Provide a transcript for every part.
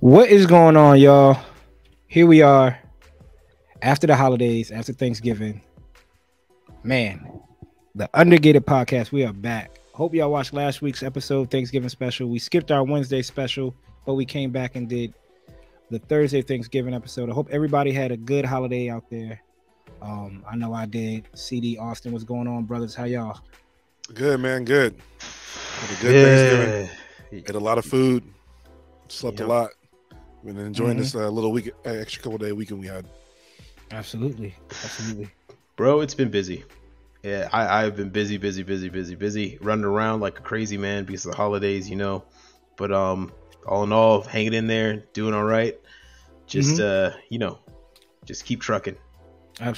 What is going on, y'all? Here we are after the holidays, after Thanksgiving. Man, the Undergated podcast, we are back. Hope y'all watched last week's episode, Thanksgiving special. We skipped our Wednesday special, but we came back and did the Thursday Thanksgiving episode. I hope everybody had a good holiday out there. I know I did. CD, Austen, what's going on, brothers? How y'all? Good, man. Good. Had a good Thanksgiving. Ate a lot of food. Slept a lot. Been enjoying this little week, extra couple day weekend we had. Absolutely. Bro, it's been busy. Yeah, I've been busy, running around like a crazy man because of the holidays, you know. But all in all, hanging in there, doing all right. Just just keep trucking.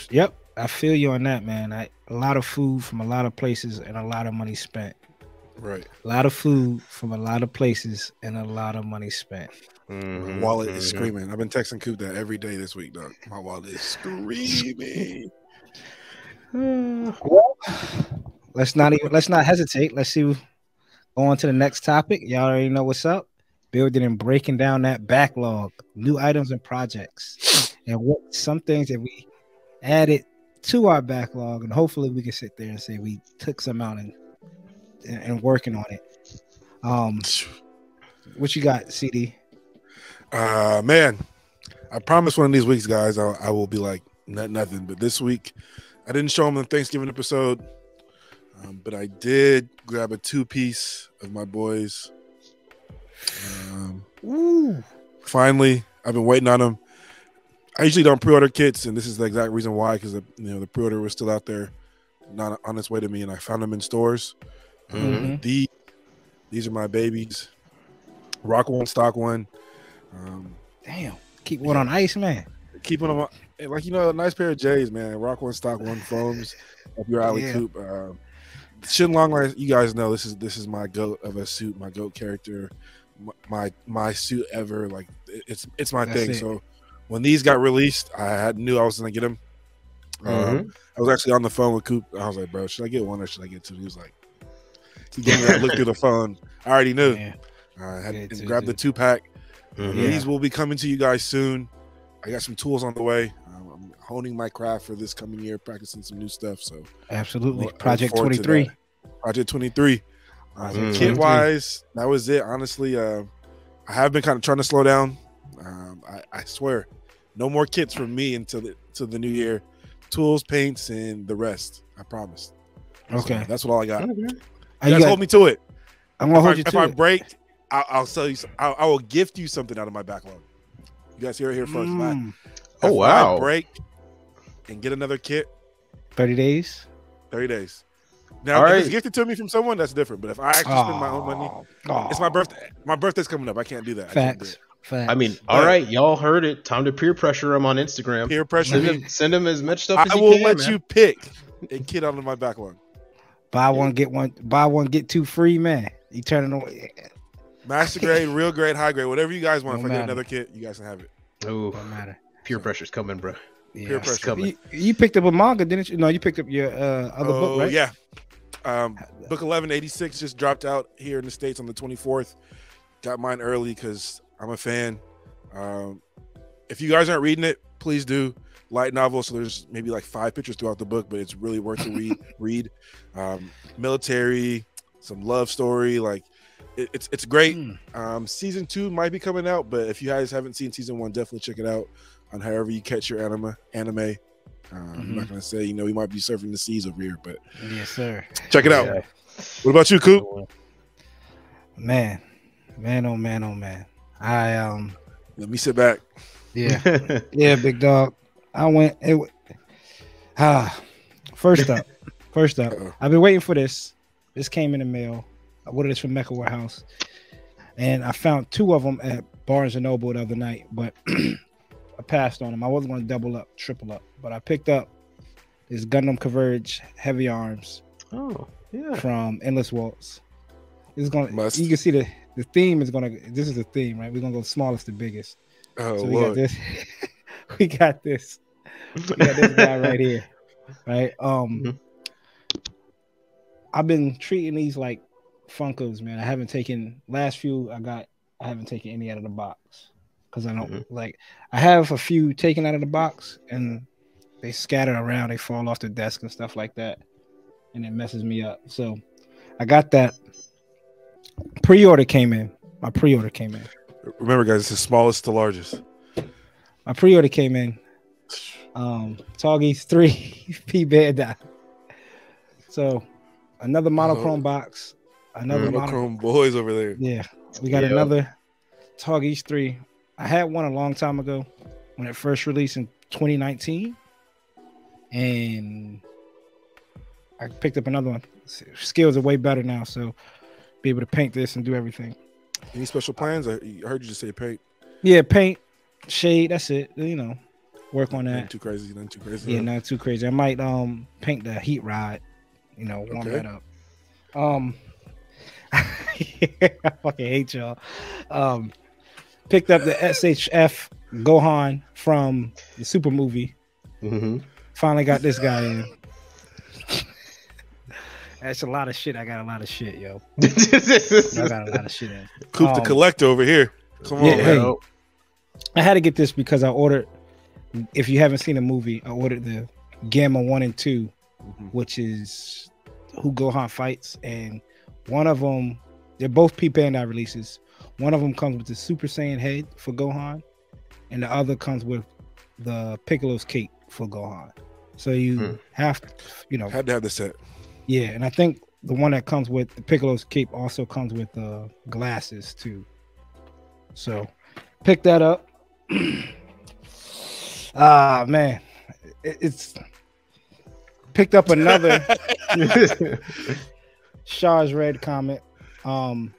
Yep, I feel you on that, man. A lot of food from a lot of places and a lot of money spent. Right. A lot of food from a lot of places and a lot of money spent. My wallet is screaming. I've been texting Coop that every day this week, dog. My wallet is screaming. Well, let's not hesitate. Let's see. Go on to the next topic. Y'all already know what's up. Building and breaking down that backlog, new items and projects, and what some things that we added to our backlog, and hopefully we can sit there and say we took some out and working on it. What you got, CD? Man, I promise one of these weeks, guys, I will be like nothing. But this week, I didn't show them the Thanksgiving episode, but I did grab a 2-piece of my boys. Finally, I've been waiting on them. I usually don't pre-order kits, and this is the exact reason why, because the pre-order was still out there, not on its way to me, and I found them in stores. These are my babies. Rock one, stock one. Damn, keep one on ice, man. Keeping them like a nice pair of J's, man. Rock one, stock one foams up your alley, Coop. Shin Long, you guys know, this is my goat of a suit, my goat character, my suit ever. Like it's my thing. So when these got released, I knew I was gonna get them. I was actually on the phone with Coop. I was like, bro, should I get one or should I get two? He was like, he gave me that look through the phone. I already knew. I had to grab the 2-pack. These will be coming to you guys soon. I got some tools on the way. I'm honing my craft for this coming year, practicing some new stuff. So absolutely, Project 23. Project 23. Kit wise, that was it. Honestly, I have been kind of trying to slow down. I swear, no more kits from me until the new year. Tools, paints, and the rest. I promise. Okay, so that's what all I got. You guys hold me to it. I'm gonna hold you to it. If I break, I'll sell you. I will gift you something out of my backlog. You guys hear it here first. Oh wow! If I break and get another kit, 30 days. 30 days. Now, if it's gifted to me from someone, that's different. But if I actually spend my own money, it's my birthday. My birthday's coming up. I can't do that. Facts. I mean, all right, y'all heard it. Time to peer pressure him on Instagram. Peer pressure. Send him as much stuff as you can. I will let man. you pick a kit out of my backlog. Buy one, get one. Buy one, get two free, man. You turn it on. Master grade, real grade, high grade, whatever you guys want. If I get another kit, you guys can have it. Oh, don't matter. Peer pressure's coming, bro. Yeah. Peer pressure's coming. You picked up a manga, didn't you? No, you picked up your other book, right? Yeah. Book 1186 just dropped out here in the States on the 24th. Got mine early because I'm a fan. If you guys aren't reading it, please do. Light novel, so there's maybe like 5 pictures throughout the book, but it's really worth to read. Military, some love story, like it's great. Season 2 might be coming out, but if you guys haven't seen season 1, definitely check it out on however you catch your anime. I'm not gonna say, we might be surfing the seas over here, but yes, sir. Check it out. What about you, Coop? Man, oh man. Let me sit back. Yeah, yeah, big dog. I went. First up. I've been waiting for this. This came in the mail. I ordered this from Mecca Warehouse, and I found 2 of them at Barnes and Noble the other night, but I passed on them. I wasn't going to double up, triple up, but I picked up this Gundam Converge Heavy Arms. Oh, yeah. From Endless Waltz. It's gonna. You can see the theme is gonna. This is the theme, right? We're gonna go smallest to biggest. Oh, so we Lord. got this. We got this guy right here, right? I've been treating these like Funkos, man. I haven't taken any out of the box. because I don't like. I have a few taken out of the box and they scatter around. They fall off the desk and stuff like that, and it messes me up. So I got that. Pre-order came in. My pre-order came in. Remember, guys, it's the smallest to largest. My pre-order came in. Toggy's 3 P Bandai. So another monochrome box. Another monochrome boys over there. Yeah, we got another Toggy's 3. I had one a long time ago when it first released in 2019, and I picked up another one. Skills are way better now, so be able to paint this and do everything. Any special plans? I heard you just say paint. Yeah, paint, shade. That's it. You know, work on that. Nothing too crazy. Nothing too crazy. Yeah, not too crazy. I might paint the heat rod. You know, warm that up. I fucking hate y'all. Picked up the SHF Gohan from the Super movie. Finally got this guy in. That's a lot of shit. I got a lot of shit, yo. I got a lot of shit in. Coop the collector over here. Come on, hey, I had to get this because I ordered. If you haven't seen the movie, I ordered the Gamma 1 and 2, which is who Gohan fights, and one of them, they're both P Bandai releases. One of them comes with the Super Saiyan head for Gohan, and the other comes with the Piccolo's cape for Gohan. So you have to, you know, had to have the set. Yeah, and I think the one that comes with the Piccolo's cape also comes with glasses too. So pick that up. Man, it's picked up another Char's Red comic. I'll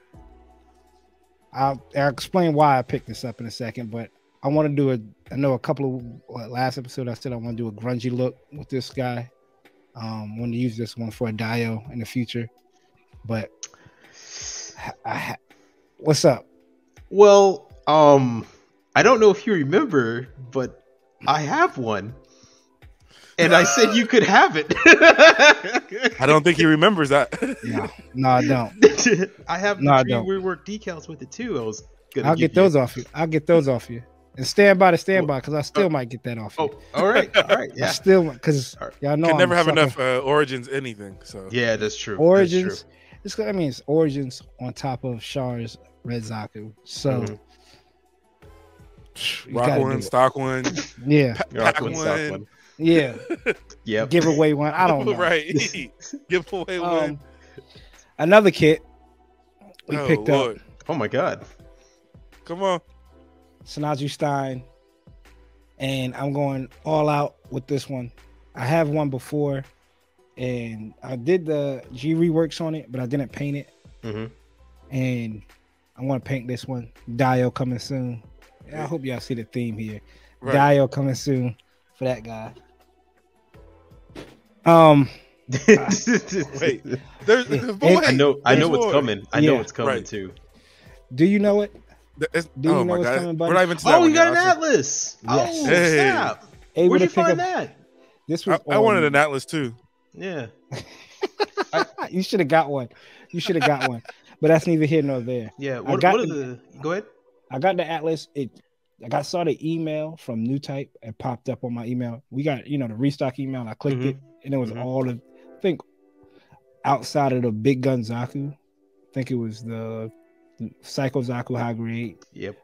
explain why I picked this up in a second, but I want to do I know a couple of last episode I said I want to do a grungy look with this guy. Want to use this one for a Dio in the future, but what's up? Well, I don't know if you remember, but I have one, and I said you could have it. I don't think he remembers that. No, I don't. I have the rework decals with it too. I'll get those off you. I'll get those off you. And stand by because I still might get that off you. All right. Yeah. Still, because y'all know can never have enough Origins anything. So yeah, that's true. Origins. That's true. It's Origins on top of Char's Red Zaku. So rock one, stock one. Yeah. Pack one. Yeah. Yep. Give away one. I don't know. Right. Give away one. Another kit we picked up. Oh my god. Come on. Sanaju Stein, and I'm going all out with this one. I have one before, and I did the G reworks on it, but I didn't paint it. And I want to paint this one. Dio coming soon. I hope y'all see the theme here. Right. Dio coming soon for that guy. Wait, I know what's coming. I know what's coming too. Do you know it? Do you know what's coming, buddy? You got an Atlas. Yes. Oh, snap. Where'd you find that? This was I wanted an Atlas too. Yeah. You should have got one. But that's neither here nor there. Yeah. Go ahead. I got the Atlas. I saw the email from New Type. It popped up on my email. We got, the restock email. And I clicked it, and it was all of, I think, outside of the Big Gun Zaku. I think it was the Psycho Zaku High Grade. Yep.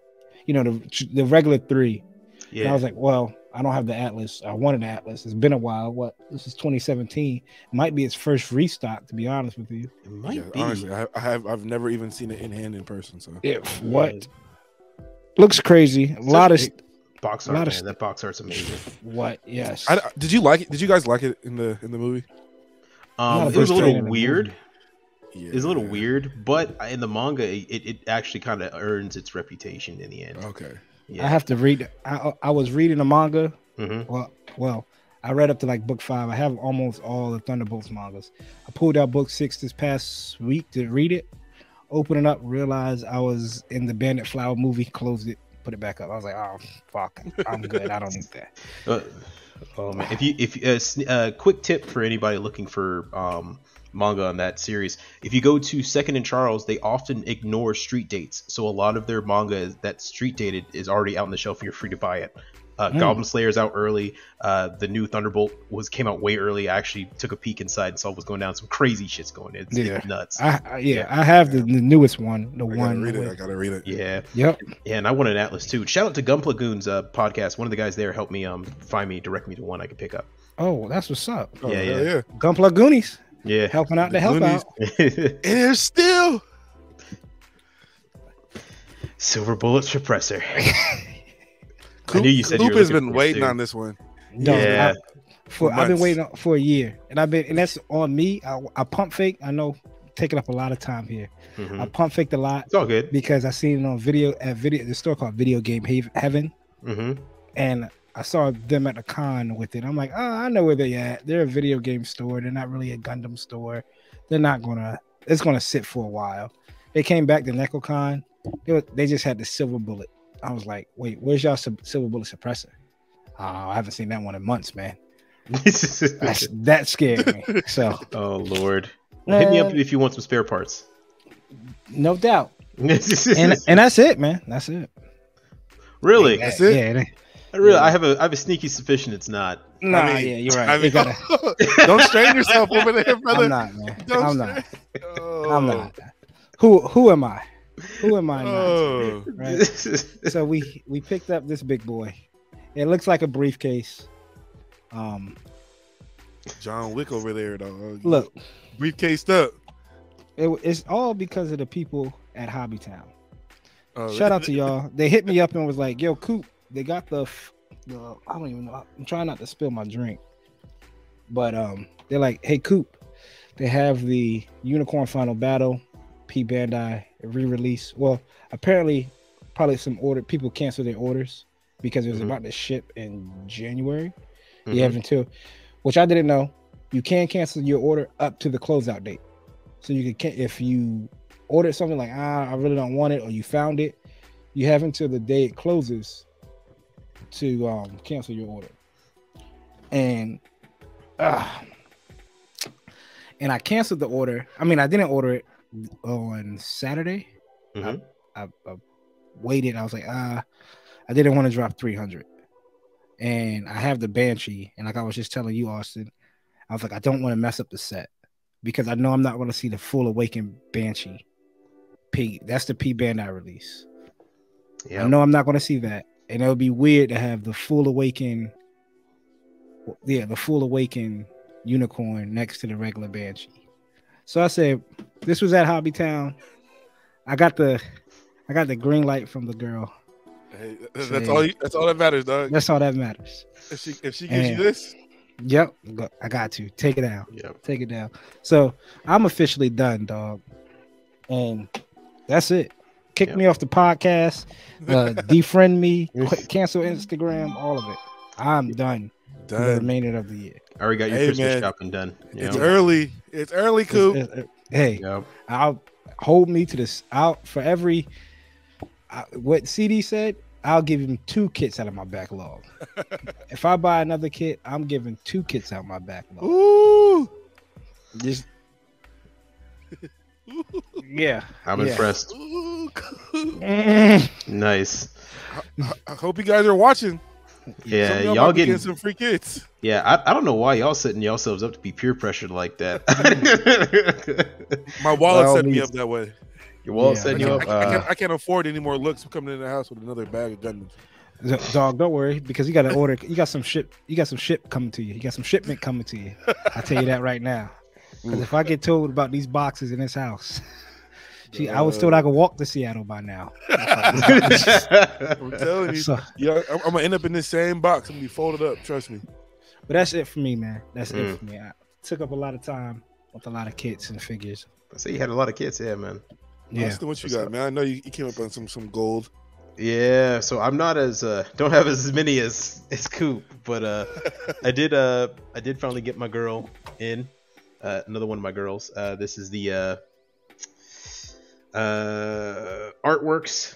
The regular 3. Yeah. And I was like, well, I don't have the Atlas. I wanted an Atlas. It's been a while. This is 2017. It might be its first restock, to be honest with you. It might be. Honestly, I've never even seen it in hand in person. So what? Looks crazy. A lot of box art. Man, that box art's amazing. What? Yes. Did you like it? Did you guys like it in the movie? It was a little weird. Yeah. It's a little weird, but in the manga, it actually kind of earns its reputation in the end. Okay. Yeah. I have to read. I was reading the manga. Well, I read up to like book 5. I have almost all the Thunderbolts mangas. I pulled out book 6 this past week to read it. Open it up, realized I was in the Bandit Flower movie. Closed it, put it back up. I was like, oh fuck, I'm good. I don't need that. Oh man, if quick tip for anybody looking for manga on that series. If you go to Second and Charles, they often ignore street dates, so a lot of their manga that street dated is already out on the shelf. You're free to buy it. Goblin Slayer's out early. The new Thunderbolt came out way early. I actually took a peek inside and saw what was going down. Some crazy shit's going. It's nuts. I have the newest one. I gotta read it. Yeah. Yep. Yeah, and I want an Atlas too. Shout out to Gunpla Goon's podcast. One of the guys there helped me direct me to one I could pick up. Oh, that's what's up. Yeah. Gunpla Goonies. Yeah. Helping out to help out. And there's still Silver Bullet Suppressor. Coop, I knew you said Coop you were has looking been for it, waiting too. on this one. Yeah. I've been waiting for a year, and that's on me. I pump fake. I know, taking up a lot of time here. Mhm. I pump faked a lot. It's all good. Because I seen it on the store called Video Game Heaven, and I saw them at the con with it. I'm like, oh, I know where they're at. They're a video game store. They're not really a Gundam store. They're not gonna. It's gonna sit for a while. They came back to NecoCon. They just had the Silver Bullet. I was like, wait, where's y'all Silver Bullet Suppressor? I haven't seen that one in months, man. That scared me. So, oh Lord, hit me up if you want some spare parts. No doubt. and that's it, man. That's it. Really? That's it. Yeah. I have a sneaky suspicion it's not. Nah, I mean, yeah, you're right. You gotta... Don't strain yourself over there, brother. I'm not, man. I'm not. Who am I? Who am I? Oh. Not, right? So we picked up this big boy. It looks like a briefcase. John Wick over there, though. Look, briefcased up. It's all because of the people at Hobbytown. Shout out to y'all. They hit me up and was like, "Yo, Coop, they got the I don't even know. I'm trying not to spill my drink, but they're like, hey, Coop, they have the Unicorn Final Battle P Bandai re-release. Well, apparently, probably people canceled their orders because it was about to ship in January. You have until, which I didn't know. You can cancel your order up to the closeout date. So you can, if you ordered something like, I really don't want it, or you found it, you have until the day it closes to cancel your order. And I canceled the order. I mean, I didn't order it on Saturday. I waited. I was like, I didn't want to drop 300. And I have the Banshee, and like I was just telling you, Austin, I was like, I don't want to mess up the set because I know I'm not going to see the full Awakened Banshee. That's the P Bandai release. I know I'm not going to see that, and it would be weird to have the full Awakened, the full Awakened Unicorn next to the regular Banshee. So I said, this was at Hobbytown. I got the green light from the girl. Hey, that's all that matters, dog. That's all that matters. If she gives you this, yep, I got to take it down. Yep. Take it down. So I'm officially done, dog, and that's it. Kick me off the podcast, defriend me, cancel Instagram, all of it. I'm done. For the remainder of the year. I already got your Christmas shopping done. It's early. It's early, Coop. Hey, I'll hold me to this. For every what CD said, I'll give him 2 kits out of my backlog. If I buy another kit, I'm giving 2 kits out of my backlog. Ooh. Just yeah. I'm impressed. Ooh. Nice. I hope you guys are watching. Yeah, y'all getting some free kits. Yeah, I don't know why y'all setting yourselves up to be peer pressured like that. My wallet set me up that way. Your wallet setting you up. I can't afford any more looks coming in the house with another bag of Gundams. Dog, don't worry, because you got to order. You got some ship coming to you. You got some shipment coming to you. I'll tell you that right now. Because if I get told about these boxes in this house, I was told I could walk to Seattle by now. I'm telling you, I'm gonna end up in this same box. I'm gonna be folded up. Trust me. But that's it for me, man. That's it for me. I took up a lot of time with a lot of kits and figures. I say you had a lot of kits, yeah, man. Yeah. Austin, what you got, man? I know you came up on some gold. Yeah, so I'm not as don't have as many as Coop, but I did finally get my girl in. Another one of my girls. This is the Artworks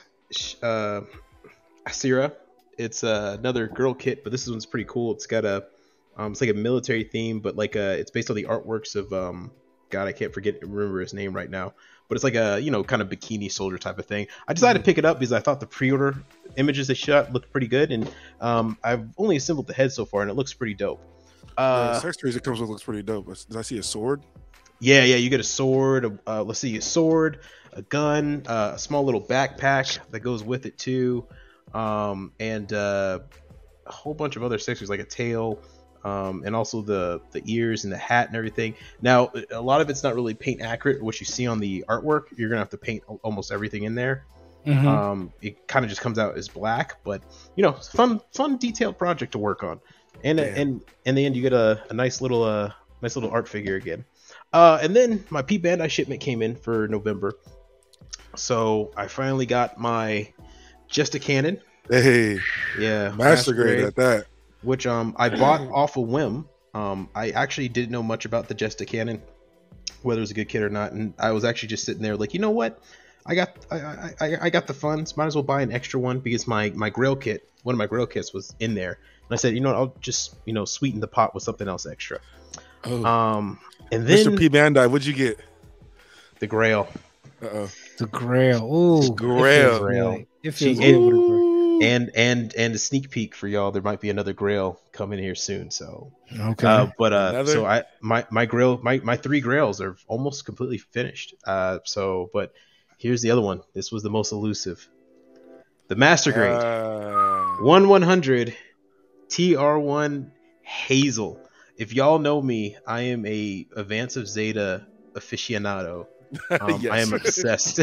Asira. It's another girl kit, but this one's pretty cool. It's got it's like a military theme, but like it's based on the artworks of God, I can't remember his name right now. But it's like a, you know, kind of bikini soldier type of thing. I decided to pick it up because I thought the pre-order images they shot looked pretty good, and I've only assembled the head so far, and it looks pretty dope. The accessories it comes with looks pretty dope. Did I see a sword? Yeah, you get a sword. Let's see, a sword, a gun, a small little backpack that goes with it too, and a whole bunch of other accessories like a tail. And also the ears and the hat and everything. Now, a lot of it's not really paint accurate. What you see on the artwork, you're gonna have to paint almost everything in there. It kind of just comes out as black, but you know, it's fun detailed project to work on. And in the end, you get a nice little art figure again. And then my P Bandai shipment came in for November, so I finally got my Just a Cannon. Hey, yeah, master grade at that. Which I bought off a whim. I actually didn't know much about the Just a Cannon, whether it was a good kit or not, and I was actually just sitting there like, you know what, I got the funds, might as well buy an extra one, because my Grail kit, one of my Grail kits was in there, and I said, you know what, I'll just, you know, sweeten the pot with something else extra. And then Mr. P Bandai, what'd you get? The Grail. The Grail. Ooh, Grail. It feels good. And a sneak peek for y'all. There might be another Grail coming here soon. So okay, so my Grail, my 3 Grails are almost completely finished. But here's the other one. This was the most elusive. The Master Grade 1/100 TR1 Hazel. If y'all know me, I am a Advance of Zeta aficionado. Yes. I am obsessed.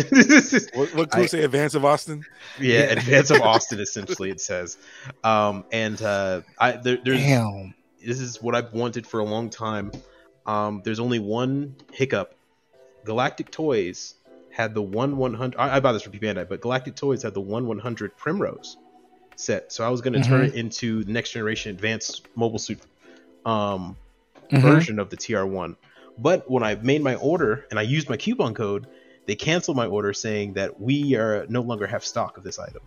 What could say? Advance of Austen? Yeah, Advance of Austen, essentially it says. There's this is what I've wanted for a long time. There's only one hiccup. Galactic Toys had the 1/100. I bought this from P Bandai, but Galactic Toys had the 1/100 Primrose set. So I was going to turn it into the next generation advanced mobile suit version of the TR1. But when I made my order and I used my coupon code, they canceled my order saying that we are no longer have stock of this item.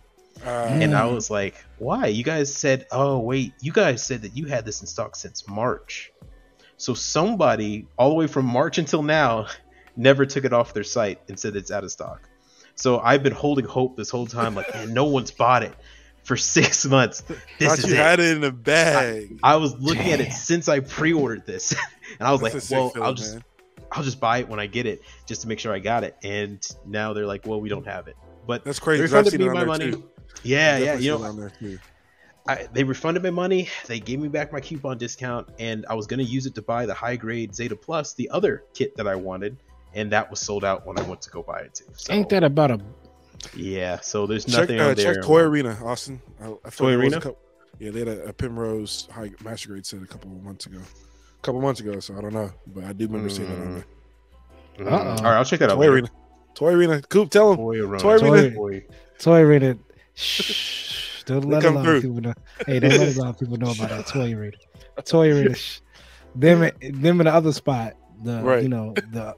And I was like, why? You guys said, oh, wait, you guys said that you had this in stock since March. So somebody all the way from March until now never took it off their site and said it's out of stock. So I've been holding hope this whole time, like, man, no one's bought it for 6 months. This is you had it in a bag. I was looking at it since I pre-ordered this. And I was like, well, I'll just buy it when I get it, just to make sure I got it. And now they're like, well, we don't have it. But that's crazy. They refunded me my money. Too. Yeah. You know, they refunded my money. They gave me back my coupon discount, and I was going to use it to buy the high grade Zeta Plus, the other kit that I wanted, and that was sold out when I went to go buy it too. So, ain't that about a? Yeah. So there's nothing on there. Check Toy Arena, Austin. Toy Arena. Yeah, they had a Primrose high master grade set a couple months ago, so I don't know, but I do remember seeing that on there. All right, I'll check that out. Toy Arena. Coop, tell them. Toy Arena. Shh. Don't let a lot of people know. Hey, don't let a lot of people know about that Toy Arena. Toy Arena. Them in the other spot. You know,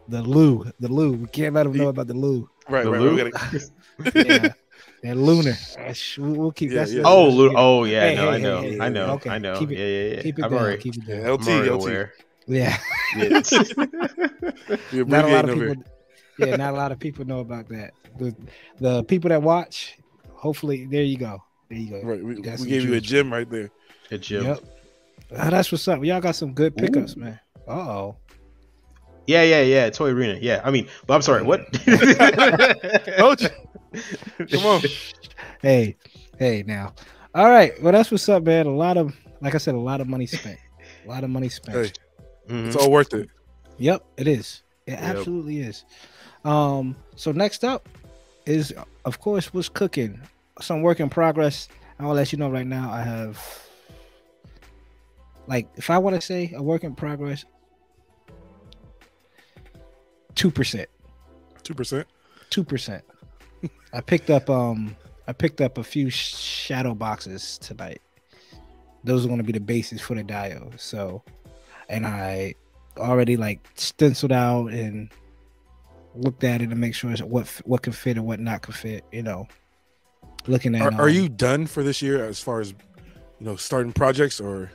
the Lou. We can't let them know about the Lou. Right. Yeah. And Lunar. We'll keep that. Yeah. Oh, yeah. Hey, I know. Okay. I know. Keep it, Keep it down. Already, keep it down. LT. Yeah. Not a lot of people. Yeah, not a lot of people know about that. The people that watch, hopefully, there you go. Right, we gave you a gym right there. A gym. Yep. That's what's up. Y'all got some good pickups, man. Uh-oh. Yeah. Toy Arena. Yeah. I mean, but I'm sorry. What? Come on. Hey, now. All right. Well, that's what's up, man. Like I said, a lot of money spent. Hey, it's all worth it. Yep, it is. It absolutely is. So next up is, of course, what's cooking. Some work in progress. I'll let you know right now. I have, like, if I want to say a work in progress, 2%. 2%. I picked up a few shadow boxes tonight. Those are going to be the basis for the diode. So, and I already like stenciled out and looked at it to make sure what can fit and what not can fit. You know, looking at. Are you done for this year as far as starting projects, or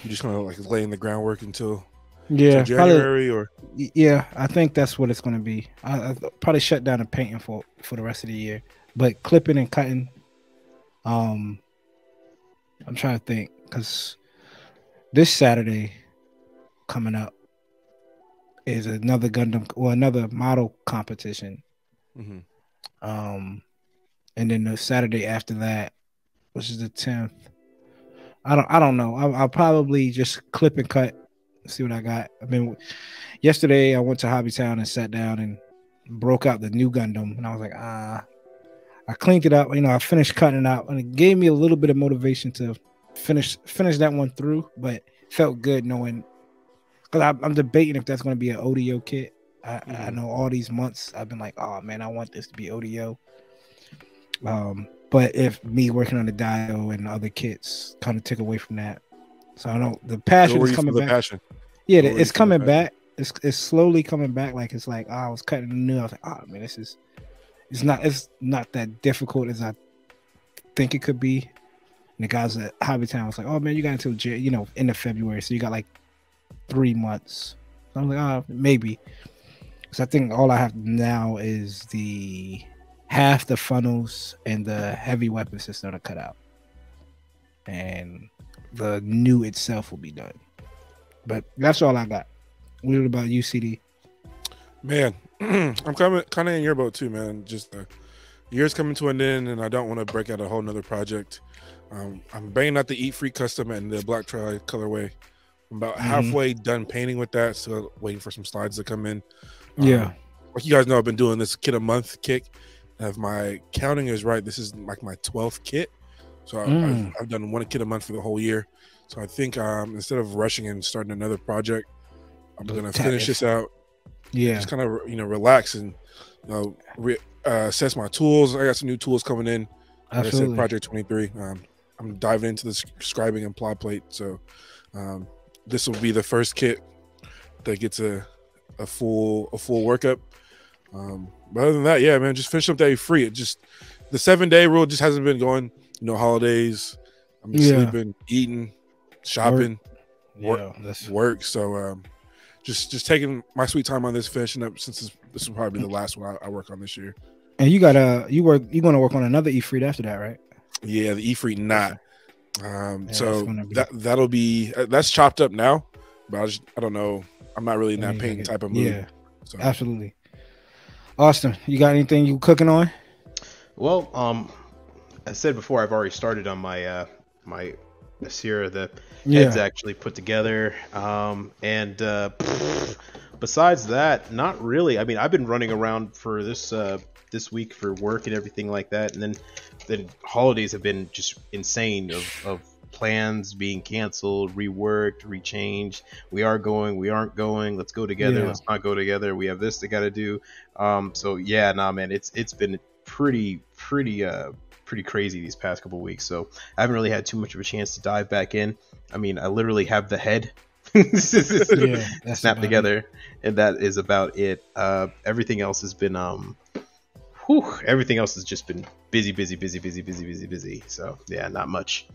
you just kind of like laying the groundwork until Yeah, January or yeah, I think that's what it's going to be. I probably shut down the painting for the rest of the year, but clipping and cutting. I'm trying to think because this Saturday coming up is another another model competition. Mhm. And then the Saturday after that, which is the 10th. I don't know. I'll probably just clip and cut, see what I got. I mean, yesterday I went to Hobbytown and sat down and broke out the new Gundam, and I was like, I cleaned it up. I finished cutting it out, and it gave me a little bit of motivation to finish that one through. But felt good knowing, because I'm debating if that's going to be an ODO kit. I know all these months I've been like, oh man, I want this to be ODO. But if me working on the Dio and other kits kind of took away from that, so I know the passion is coming back. Passion. Yeah, it's coming back. It's slowly coming back. Like it's like I was cutting the new. I was like, oh man, it's not that difficult as I think it could be. And the guys at Hobbytown was like, oh man, you got until end of February, so you got like 3 months. So I'm like, oh maybe, because I think all I have now is the half the funnels and the heavy weapon system to cut out, and the new itself will be done. But that's all I got. What about you, CD? Man, I'm kind of in your boat too, man. Just the year's coming to an end, and I don't want to break out a whole nother project. I'm banging out the Eat Free custom and the Black Tri colorway. I'm about halfway done painting with that, so waiting for some slides to come in. Yeah, like you guys know, I've been doing this kit a month kick. If my counting is right, this is like my 12th kit. So I've done one kit a month for the whole year. So I think instead of rushing and starting another project, I'm gonna finish this out. Yeah, just kind of relax and assess my tools. I got some new tools coming in. Like I said, Project 23. I'm diving into the scribing and plot plate. So this will be the first kit that gets a full workup. But other than that, yeah, man, just finish up that free. It just the 7-day rule just hasn't been going. Holidays. I'm sleeping, eating, shopping, work. So just taking my sweet time on this, finishing up since this will probably be the last one I work on this year. And you're gonna work on another E-Free after that, right? Yeah, the E-Free knot. So that'll be that's chopped up now, but I don't know. I'm not really in that painting type of mood. Yeah, so. Absolutely. Austen, you got anything you cooking on? Well, I said before, I've already started on my my Sierra. The head's actually put together, and besides that, not really. I mean, I've been running around for this week for work and everything like that, and then holidays have been just insane of plans being canceled, reworked, rechanged. We are going, we aren't going. Let's go together. Let's not go together. We have this they got to do. So yeah, nah, man, it's been pretty crazy these past couple weeks. So I haven't really had too much of a chance to dive back in. I mean, I literally have the head snapped together, and that is about it. Everything else has been everything else has just been busy. So yeah, not much.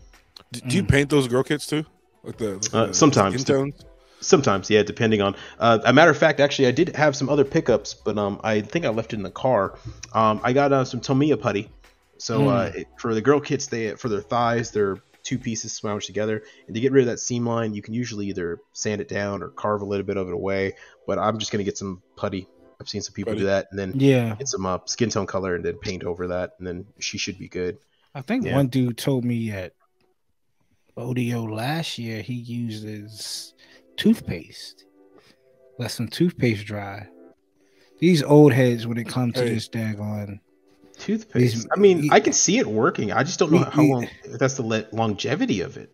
Do you paint those girl kits too? Like the sometimes. Skin tones? Sometimes, yeah, depending on. A matter of fact, actually, I did have some other pickups, but I think I left it in the car. I got some Tamiya putty. So for the girl kits, for their thighs, they're 2 pieces smashed together. And to get rid of that seam line, you can usually either sand it down or carve a little bit of it away. But I'm just gonna get some putty. I've seen some people do that, and then get some skin tone color, and then paint over that, and then she should be good. I think one dude told me at ODO last year he uses toothpaste. Let some toothpaste dry. These old heads, when it comes to this daggone toothpaste, I mean, I can see it working. I just don't know how long. If that's the longevity of it.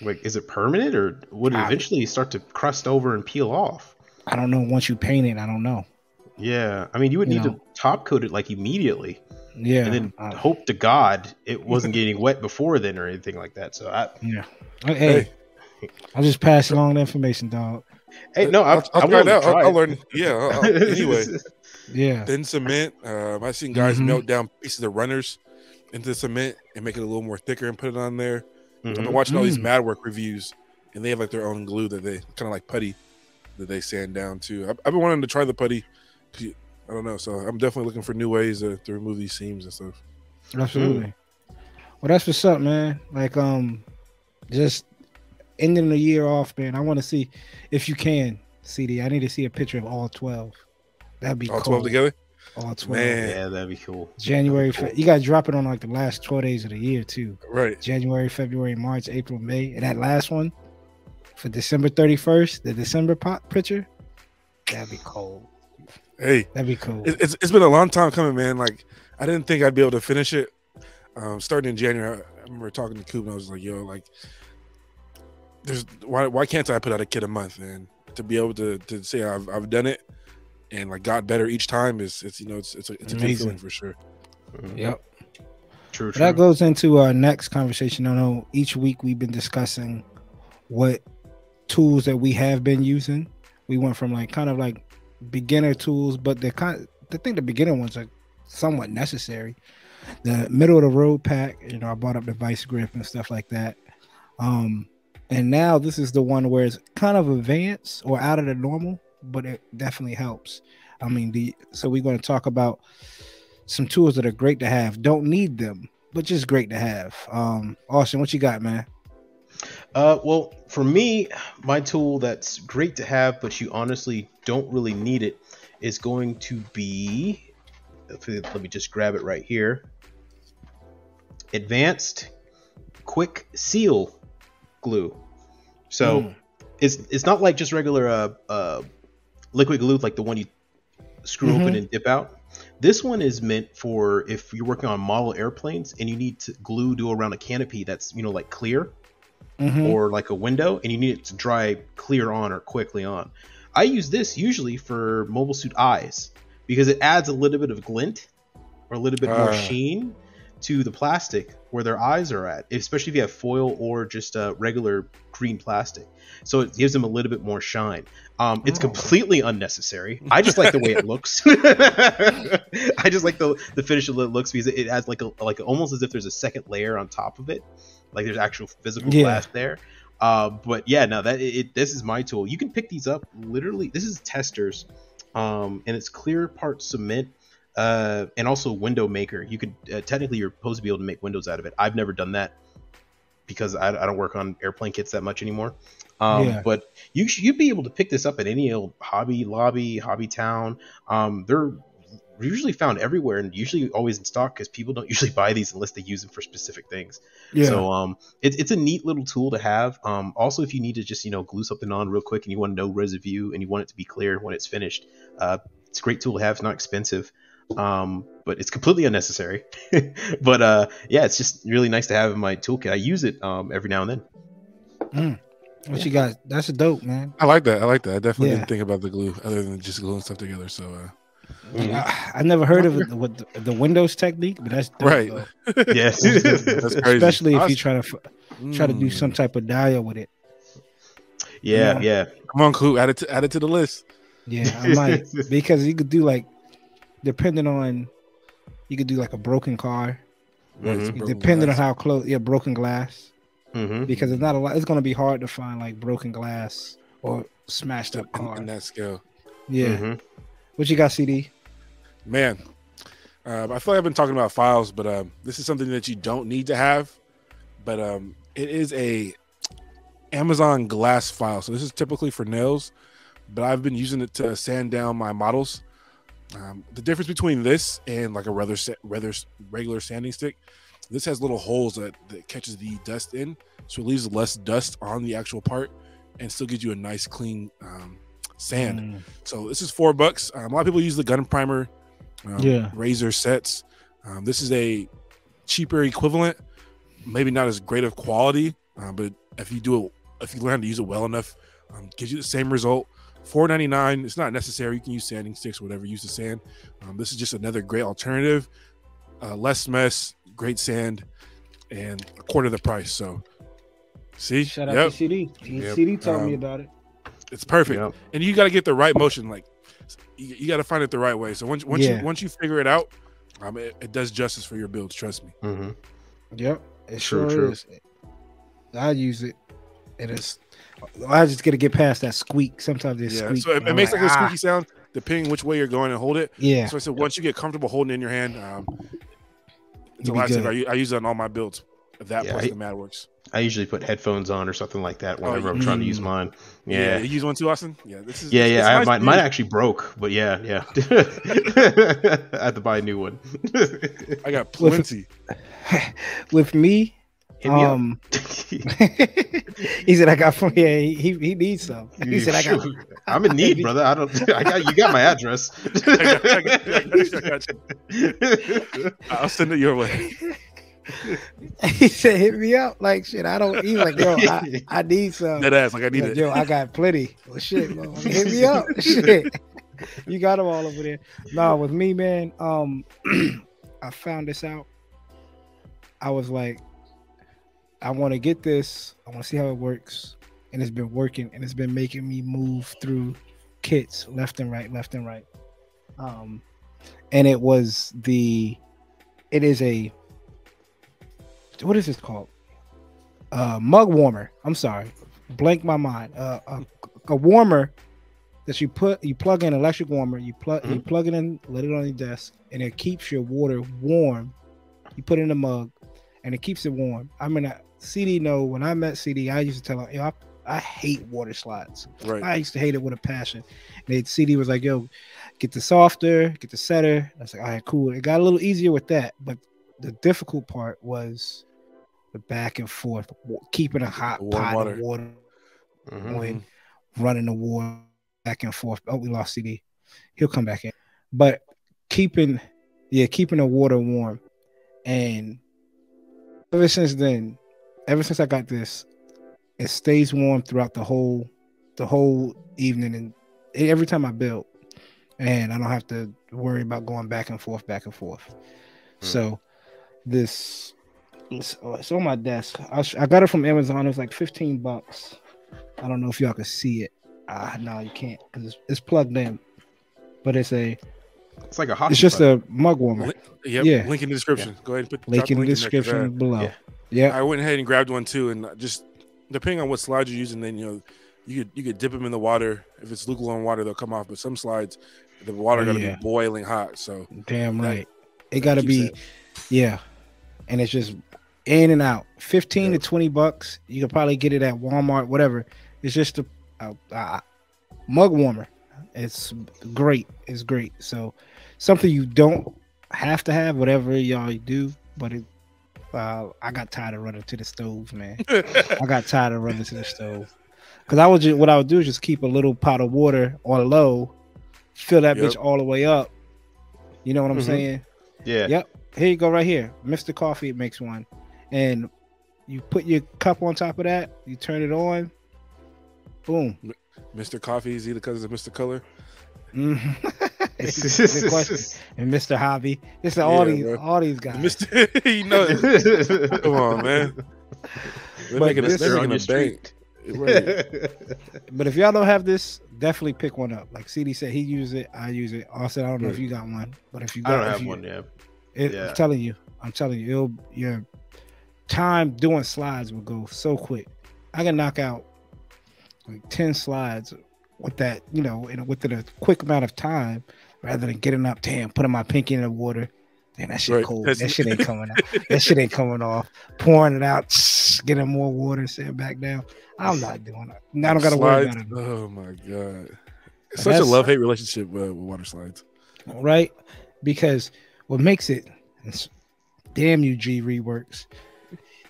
Like, is it permanent, or would it eventually start to crust over and peel off? I don't know. Once you paint it, I don't know. Yeah, I mean, you would need to top coat it like immediately. Yeah, and then hope to God it wasn't getting wet before then or anything like that. So hey, I'll just pass along the information, dog. Hey, no, I'll try it out. I'll learn. Yeah. Anyway, thin cement. I've seen guys melt down pieces of runners into cement and make it a little more thicker and put it on there. I've been watching all these Mad Work reviews, and they have like their own glue that they kind of like putty that they sand down too. I've been wanting to try the putty. I don't know, so I'm definitely looking for new ways to remove these seams and stuff. Absolutely. Well, that's what's up, man. Like, just ending the year off, man. I want to see if you can, CD. I need to see a picture of all 12. That'd be all cool. 12 together. All 12. Man. Yeah, that'd be cool. January. Cool. You got to drop it on like the last 12 days of the year too. Right. January, February, March, April, May, and that last one for December 31st, the December pop picture. That'd be cool. Hey, that'd be cool. It's been a long time coming, man. Like I didn't think I'd be able to finish it. Starting in January, I remember talking to Coop and I was like, "Yo, like, there's why can't I put out a kit a month?" And to be able to say I've done it and like got better each time is it's a good feeling for sure. Yep. True. That goes into our next conversation. I know each week we've been discussing what tools that we have been using. We went from like kind of like beginner tools, but the beginner ones are somewhat necessary. The middle of the road pack, I brought up the vice grip and stuff like that. And now this is the one where it's kind of advanced or out of the normal, but it definitely helps. I mean, so we're going to talk about some tools that are great to have. Don't need them, but just great to have. Austen, what you got, man? Well, for me, my tool that's great to have, but you honestly don't really need it, is going to be, let me just grab it right here, Advanced Quick Seal Glue. So it's not like just regular liquid glue, like the one you screw open and dip out. This one is meant for if you're working on model airplanes and you need to do around a canopy that's like clear. Or like a window, and you need it to dry clear on or quickly on. I use this usually for mobile suit eyes because it adds a little bit of glint or a little bit more sheen to the plastic where their eyes are at, especially if you have foil or just regular green plastic. So it gives them a little bit more shine. It's completely unnecessary. I just like the way it looks. I just like the finish of it looks because it adds like almost as if there's a second layer on top of it. Like there's actual physical glass there. But yeah, no, this is my tool. You can pick these up literally. This is testers, and it's clear part cement, and also window maker. You could technically you're supposed to be able to make windows out of it. I've never done that because I don't work on airplane kits that much anymore. But you'd be able to pick this up at any old Hobby Lobby, Hobby Town. They're usually found everywhere and usually always in stock because people don't usually buy these unless they use them for specific things. So it's a neat little tool to have. Also, if you need to just glue something on real quick and you want no residue and you want it to be clear when it's finished, it's a great tool to have. It's not expensive, but it's completely unnecessary. But yeah, it's just really nice to have in my toolkit. I use it every now and then. What you got? That's a dope, man. I like that. I definitely didn't think about the glue other than just gluing stuff together. So I never heard of it with the Windows technique, but that's dope, right. Yes, that's crazy. Especially if you try to do some type of dial with it. Yeah. Come on, Coop, add it to the list. Yeah, I might because you could do like depending on you could do like a broken car, depending on how close. Yeah, broken glass. Because it's not a lot. It's going to be hard to find like broken glass or smashed up car in that scale. Yeah. What you got, CD? Man, I feel like I've been talking about files, but this is something that you don't need to have. But it is a Amazon glass file. So this is typically for nails, but I've been using it to sand down my models. The difference between this and like a regular sanding stick, this has little holes that catches the dust in, so it leaves less dust on the actual part and still gives you a nice clean sand. So this is $4. A lot of people use the gun primer razor sets. This is a cheaper equivalent, maybe not as great of quality, but if you learn how to use it well enough, gives you the same result. $4.99. It's not necessary. You can use sanding sticks or whatever. Use the sand. This is just another great alternative. Less mess, great sand, and a quarter of the price. So, see, shout out to CD. CD told me about it. It's perfect, and you got to get the right motion. Like you got to find it the right way. So once you figure it out, it does justice for your builds. Trust me. Yep, it sure is. I use it. I just gotta get past that squeak. Sometimes they Yeah, squeak. so it makes like a squeaky sound depending which way you're going and hold it. Yeah. So I said once you get comfortable holding it in your hand, it's a You'll be lifesaver. I use it on all my builds. If that plus the mat works. I usually put headphones on or something like that whenever I'm trying to use mine. Yeah. You use one too, Austen? Yeah, this is I have nice mine actually broke, but yeah. I had to buy a new one. I got plenty. With me, Hit me up. he said I got from he needs some. He said I got. I'm in need, brother. You got my address. I got you. I'll send it your way. He said, "Hit me up." Like shit, I don't eat. Like yo, I need some. That ass, like I need like, it. Yo, I got plenty. Well, shit, hit me up. Shit, you got them all over there. Nah, with me, man. I found this out. I was like, I want to get this. I want to see how it works, and it's been working, and it's been making me move through kits left and right. And it is a. What is this called? Mug warmer. I'm sorry, blank my mind. A warmer that you plug in, electric warmer. You plug it in, let it on your desk, and it keeps your water warm. You put it in a mug, and it keeps it warm. I mean, CD when I met CD, I used to tell him, I hate water slides. Right. I used to hate it with a passion. And CD was like, yo, get the softer, get the setter. I was like, all right, cool. It got a little easier with that, but the difficult part was the back and forth, keeping a hot pot of water, running the water back and forth. Oh, we lost CD. He'll come back in. But keeping the water warm. And ever since I got this, it stays warm throughout the whole evening and every time I build. And I don't have to worry about going back and forth. So it's on my desk. I got it from Amazon. It was like $15. I don't know if y'all can see it. No, you can't because it's plugged in. But it's like a hockey. It's just a mug warmer. Yeah. Link in the description. Yeah. Go ahead and put link in the description below. Yeah. I went ahead and grabbed one too, and just depending on what slides you're using, then you could dip them in the water. If it's lukewarm water, they'll come off. But some slides, the water gotta be boiling hot. So damn right, it gotta be. Yeah, and it's just in and out. $15 to $20. You could probably get it at Walmart, whatever. It's just a mug warmer. It's great. It's great. So something you don't have to have, whatever y'all do, but I got tired of running to the stove, man. I got tired of running to the stove because what I would do is just keep a little pot of water on low, fill that bitch all the way up. You know what I'm saying? Yeah. Yep. Here you go, right here. Mr. Coffee makes one, and you put your cup on top of that. You turn it on. Boom. Mr. Coffee is either because of Mr. Color. And Mr. Hobby. It's all these guys. Mr. You know, come on, man. They're making a bank. Right. But if y'all don't have this, definitely pick one up. Like CD said, he uses it. I use it. Austin, I don't know if you got one, but if you got, I don't have one. Yeah. I'm telling you, your time doing slides will go so quick. I can knock out like 10 slides with that, within a quick amount of time, rather than getting up, putting my pinky in the water. Man, that shit cold. That shit ain't coming out. That shit ain't coming off. Pouring it out, getting more water, sitting back down. I'm not doing it. I don't gotta worry about it. Oh my god, it's such a love-hate relationship with water slides, right? Because what makes it, damn you, G Reworks,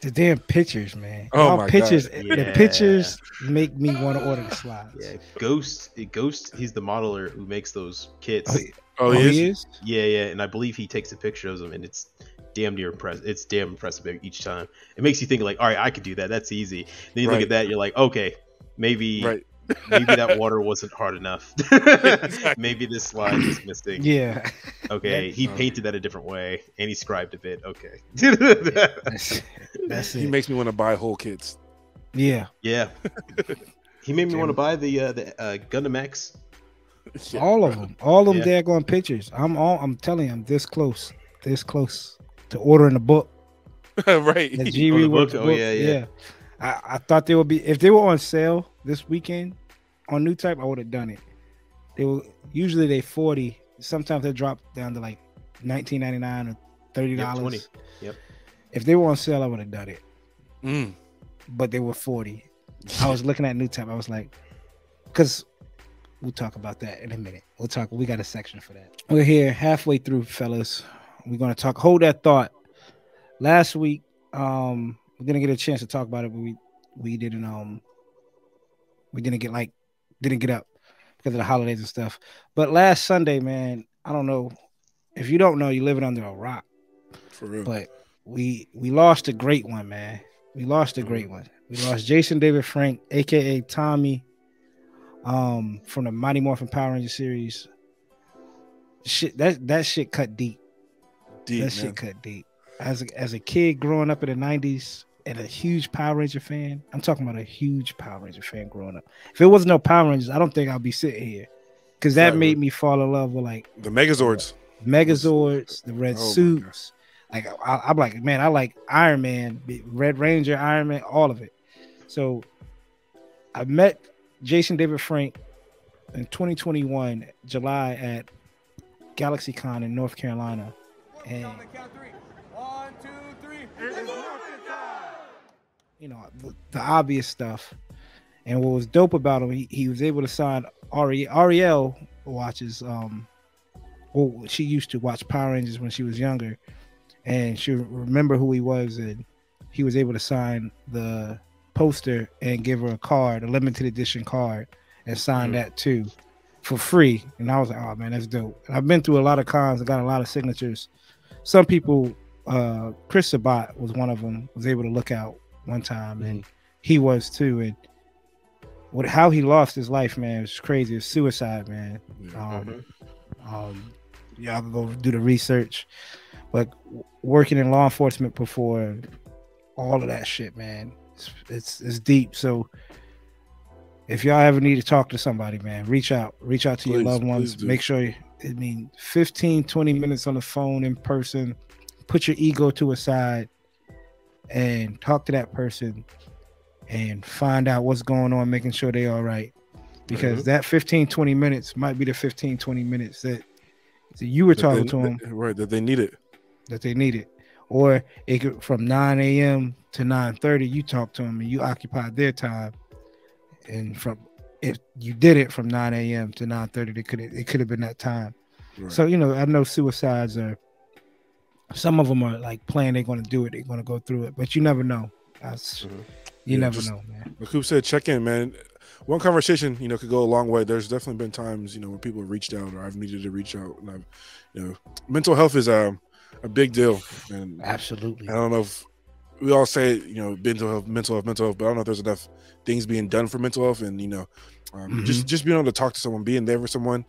the damn pictures, man. Oh my pictures, god, the pictures make me want to order the slides. Yeah, Ghost. He's the modeler who makes those kits. Oh, he is? Yeah, and I believe he takes a picture of them, and it's damn near impressive. It's damn impressive each time. It makes you think like, all right, I could do that. That's easy. Then you look at that, you're like, okay, maybe that water wasn't hard enough. Maybe this slide is missing. Yeah. Okay, he painted that a different way, and he scribed a bit. Okay. That's it. He makes me want to buy whole kits. Yeah. Yeah. He made me want to buy the Gundam X. All of them daggone pictures. I'm telling you, I'm this close to ordering a book. Right. The G Reworks book. Yeah. I thought they would be, if they were on sale, this weekend on new type, I would have done it. They were usually they 40. Sometimes they drop down to like $19.99 or $30. Yep, 20. Yep. If they were on sale, I would have done it. Mm. But they were 40. I was looking at new type. I was like, because we'll talk about that in a minute. We got a section for that. We're here halfway through, fellas. We're gonna talk. Hold that thought. Last week, we didn't get a chance to talk about it, but we didn't get up because of the holidays and stuff. But last Sunday, man, I don't know if you don't know, you're living under a rock. For real. But we lost a great one, man. We lost a great one. We lost Jason David Frank, aka Tommy, from the Mighty Morphin Power Ranger series. Shit, that shit cut deep. Shit cut deep. As a kid growing up in the 90s and a huge Power Ranger fan, I'm talking about a huge Power Ranger fan growing up. If it wasn't no Power Rangers, I don't think I'd be sitting here, because that made me fall in love with like the Megazords, the red suits. Like I'm like, man, I like Iron Man, Red Ranger, Iron Man, all of it. So I met Jason David Frank in 2021 July at GalaxyCon in North Carolina, and you know, the obvious stuff. And what was dope about him, he was able to sign Ariel watches. Well, she used to watch Power Rangers when she was younger, and she remember who he was, and he was able to sign the poster and give her a card, a limited edition card, and sign that too for free. And I was like, oh man, that's dope. And I've been through a lot of cons and got a lot of signatures. Some people, Chris Sabat was one of them, was able to look out one time, and he was too. And how he lost his life, man, was crazy. It was suicide, man. Y'all can go do the research. But working in law enforcement before, all of that shit, man, it's deep. So if y'all ever need to talk to somebody, man, reach out to your loved ones. Make sure 15, 20 minutes on the phone, in person, put your ego to a side and talk to that person and find out what's going on, making sure they're all right. Because that 15, 20 minutes might be the 15, 20 minutes that you were talking to them. Right, that they need it. Or it could, from 9 a.m. to 9:30, you talk to them and you occupied their time. And if you did it from 9 a.m. to 9:30, it could have been that time. Right. So, you know, I know suicides some of them are like planning they're going to do it, they're going to go through it, but you never know. You never know, man. Like Coop said, check in, man. One conversation, you know, could go a long way. There's definitely been times, you know, when people have reached out, or I've needed to reach out, and I've, you know, mental health is a big deal. And absolutely, I don't know if we all say, you know, mental health, but I don't know if there's enough things being done for mental health. And, you know, just being able to talk to someone, being there for someone,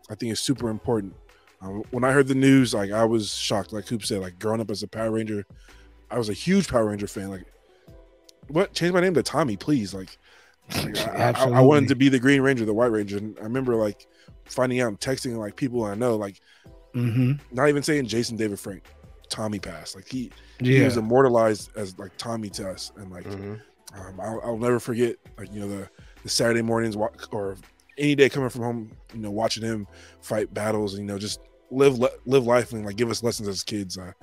I think is super important. When I heard the news, like, I was shocked. Like Coop said, like, growing up as a Power Ranger, I was a huge Power Ranger fan. Like, what? Change my name to Tommy, please. Like I wanted to be the Green Ranger, the White Ranger. And I remember like finding out and texting like people I know, like not even saying Jason David Frank, Tommy passed. Like he was immortalized as like Tommy to us. And like I'll never forget, like, you know, the Saturday mornings or any day coming from home, you know, watching him fight battles and, you know, just live life and like give us lessons as kids. I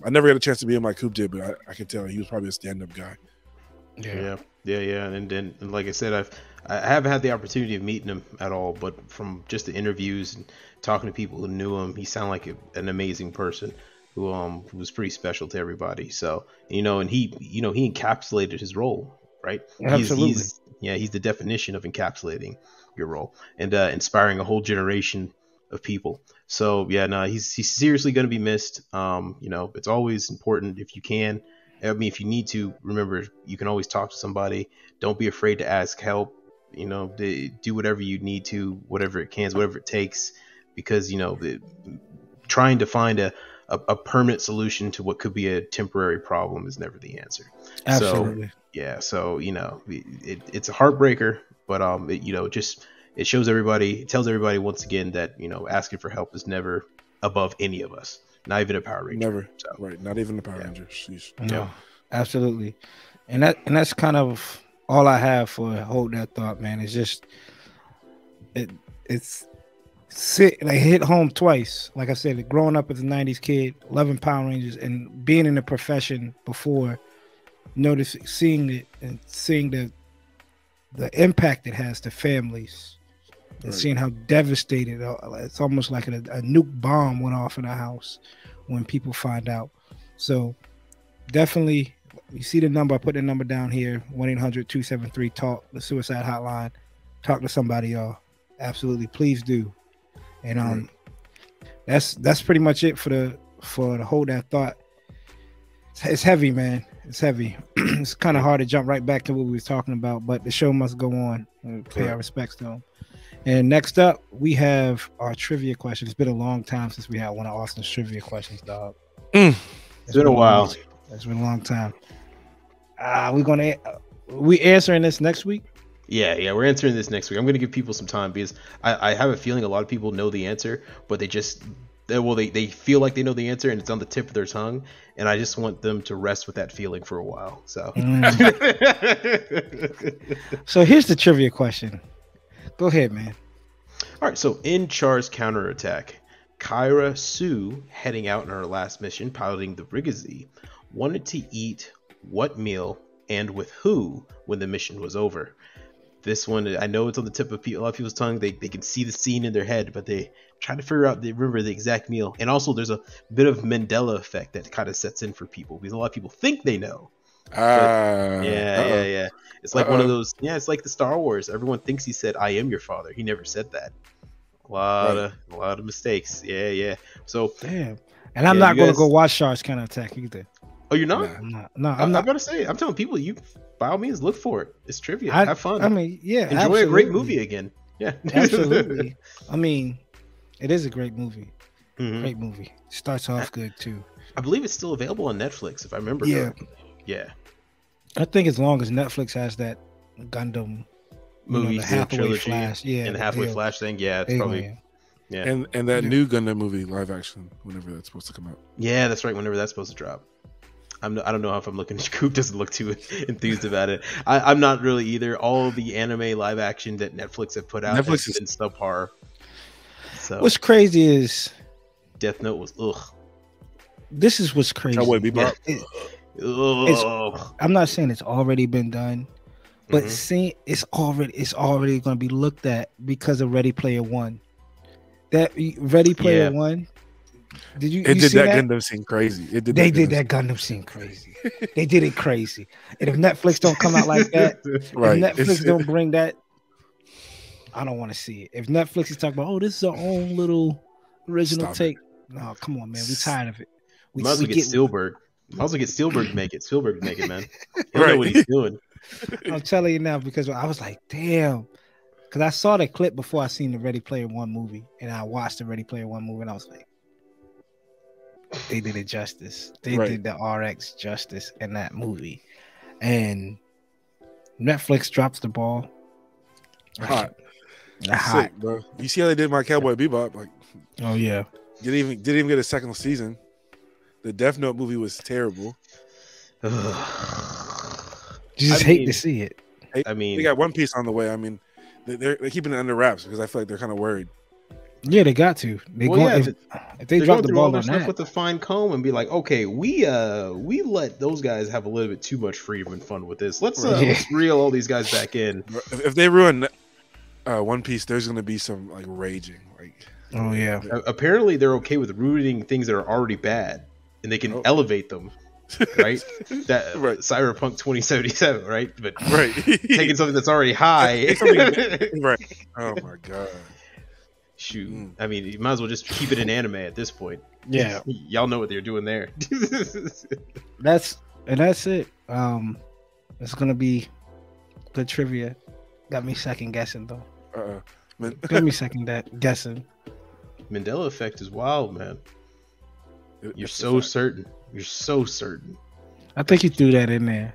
never got a chance to be him like Coop did, but I could tell he was probably a stand-up guy. Yeah. And like I said, I haven't had the opportunity of meeting him at all, but from just the interviews and talking to people who knew him, he sounded like an amazing person who was pretty special to everybody. So, you know, and he encapsulated his role, right? Absolutely. He's the definition of encapsulating your role and inspiring a whole generation of people. So he's seriously going to be missed. You know, it's always important if you can. I mean, if you need to, remember, you can always talk to somebody. Don't be afraid to ask help. You know, do whatever you need to, whatever it can, whatever it takes, because, you know, trying to find a permanent solution to what could be a temporary problem is never the answer. Absolutely. So you know, it's a heartbreaker, but it shows everybody, it tells everybody once again that, you know, asking for help is never above any of us. Not even a Power Ranger. Never. Right. Not even a Power Ranger. Sheesh. No, absolutely. And that's kind of all I have for Hold That Thought, man, is just it's hit home twice. Like I said, growing up as a '90s kid, loving Power Rangers, and being in the profession before, seeing it and seeing the impact it has to families, and seeing how devastated it's almost like a nuke bomb went off in a house when people find out. So definitely, you see the number. I put the number down here: 1-800-273-TALK, the suicide hotline. Talk to somebody, y'all. Absolutely, please do. And that's pretty much it for the Hold That Thought. It's heavy, man. It's heavy. It's kind of hard to jump right back to what we were talking about, but the show must go on. We pay our respects to them. And next up, we have our trivia question. It's been a long time since we had one of Austen's trivia questions, dog. It's been a while. It's been a long time. We answering this next week? Yeah, we're answering this next week. I'm going to give people some time because I have a feeling a lot of people know the answer, but they feel like they know the answer and it's on the tip of their tongue, and I just want them to rest with that feeling for a while. So, So here's the trivia question. Go ahead, man. All right, so in Char's counterattack, Kyra Sue, heading out on her last mission, piloting the Rigazee, wanted to eat what meal and with who when the mission was over? This one, I know it's on the tip of a lot of people's tongue. They can see the scene in their head, but they try to figure out, they remember the exact meal. And also, there's a bit of Mandela effect that kind of sets in for people because a lot of people think they know. Yeah. It's like one of those. Yeah, it's like the Star Wars. Everyone thinks he said, "I am your father." He never said that. A lot of mistakes. Yeah. So damn. And I'm not going to go watch Char's Counterattack either. Oh, you're not? No, I'm not. I'm gonna say. I'm telling people, you by all means look for it. It's trivia. Have fun. I mean, yeah, enjoy absolutely. a great movie again. Yeah, absolutely. I mean, it is a great movie. Mm-hmm. Great movie. Starts off good too. I believe it's still available on Netflix, if I remember. correctly. Yeah. I think as long as Netflix has that Gundam movie, the Hathaway trilogy, Flash, and the Hathaway Flash thing, yeah, it's probably. Yeah. And that new Gundam movie live action, whenever that's supposed to come out. Yeah, that's right. Whenever that's supposed to drop. I don't know if I'm looking. Coop doesn't look too enthused about it. I'm not really either. All the anime live action that Netflix have put out has been subpar. So what's crazy is Death Note was ugh. This is what's crazy. Cowboy Bebop. I'm not saying it's already been done, but it's already going to be looked at because of Ready Player One. That Ready Player One. Did you? It you did see that Gundam scene crazy. They did that Gundam scene crazy. They did it crazy. And if Netflix don't come out like that, right. if Netflix don't bring that, I don't want to see it. If Netflix is talking about, this is our own little original take. No, come on, man. We tired of it. We might as well get Spielberg. Might as well get Spielberg to make it. Spielberg to make it, man. He'll know what he's doing. I'm telling you now because I was like, damn. Because I saw the clip before I seen the Ready Player One movie, and I watched the Ready Player One movie, and I was like, they did it justice. They did the RX justice in that movie. And Netflix drops the ball. Hot. Sick, bro. You see how they did my Cowboy Bebop? Like, oh yeah. Didn't even get a second season. The Death Note movie was terrible. You just hate to see it. I mean, they got One Piece on the way. I mean, they're keeping it under wraps because I feel like they're kind of worried. Yeah, they got to. If they drop the ball on that with a fine comb and be like, okay, we let those guys have a little bit too much freedom and fun with this. Let's reel all these guys back in. If they ruin One Piece, there's going to be some like raging. Like, oh yeah. Apparently, they're okay with ruining things that are already bad, and they can elevate them. Right, that Cyberpunk 2077, right? But taking something that's already high, right? Oh my god. Shoot, I mean, you might as well just keep it in anime at this point. Yeah, y'all know what they're doing there. That's it. It's gonna be good trivia. Got me second guessing though. Got me second guessing. Mandela effect is wild, man. You're so certain. You're so certain. I think you threw that in there.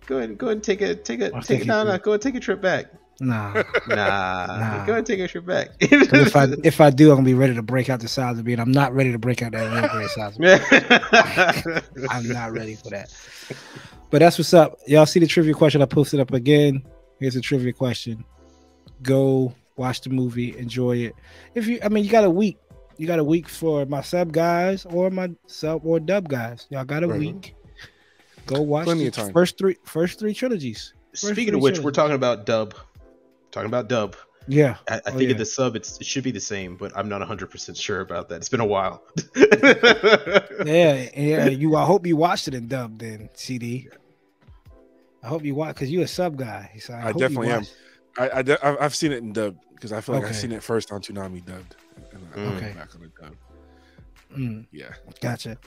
Go ahead and take it. Go ahead and take a trip back. Nah. Go ahead and take a trip back. if I do, I'm gonna be ready to break out the size of me, and I'm not ready to break out that real great size of me. I'm not ready for that. But that's what's up. Y'all see the trivia question I posted up again. Here's a trivia question. Go watch the movie, enjoy it. You got a week. You got a week for my sub guys or my sub or dub guys. Y'all got a week. Go watch the first three trilogies. Speaking of which, we're talking about dub. Yeah. I think in the sub it should be the same, but I'm not 100% sure about that. It's been a while. yeah. I hope you watched it in dub then, CD. I hope you watch because you're a sub guy. So I definitely am. I've seen it in dub because I feel like I've seen it first on Toonami dubbed. And back on the dub. Yeah. Gotcha.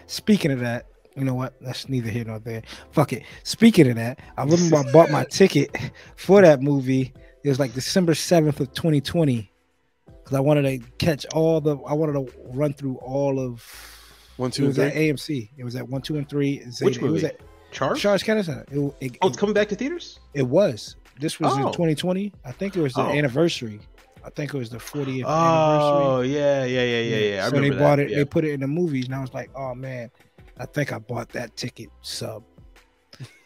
Speaking of that, you know what? That's neither here nor there. Fuck it. Speaking of that, I remember I bought my ticket for that movie. It was like December 7th of 2020 because I wanted to run through all of 1, 2, and 3 at AMC. It was at 1, 2, and 3. Which movie? It was at Charles Kennedy. It's coming back to theaters? It was. This was in 2020. I think it was the anniversary. I think it was the 40th anniversary. Oh, yeah. I so remember they bought it. Yeah. They put it in the movies, and I was like, oh man, I think I bought that ticket sub.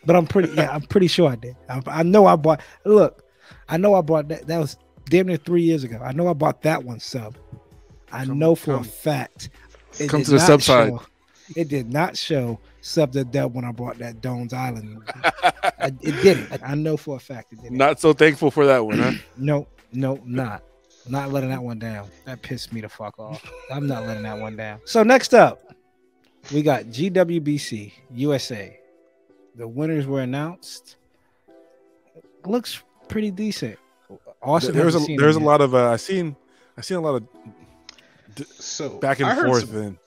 But I'm pretty sure I did. I know I bought. Look, I know I bought that. That was damn near 3 years ago. I know I bought that one sub. I know for a fact. Come to the sub side. It did not show sub the dub when I bought that Dones Island movie. It didn't. I know for a fact it didn't. Not so thankful for that one, huh? No, not letting that one down. That pissed me the fuck off. I'm not letting that one down. So next up, we got GWBC USA. The winners were announced. Looks pretty decent. Austen, there's a lot of I seen a lot of back and forth.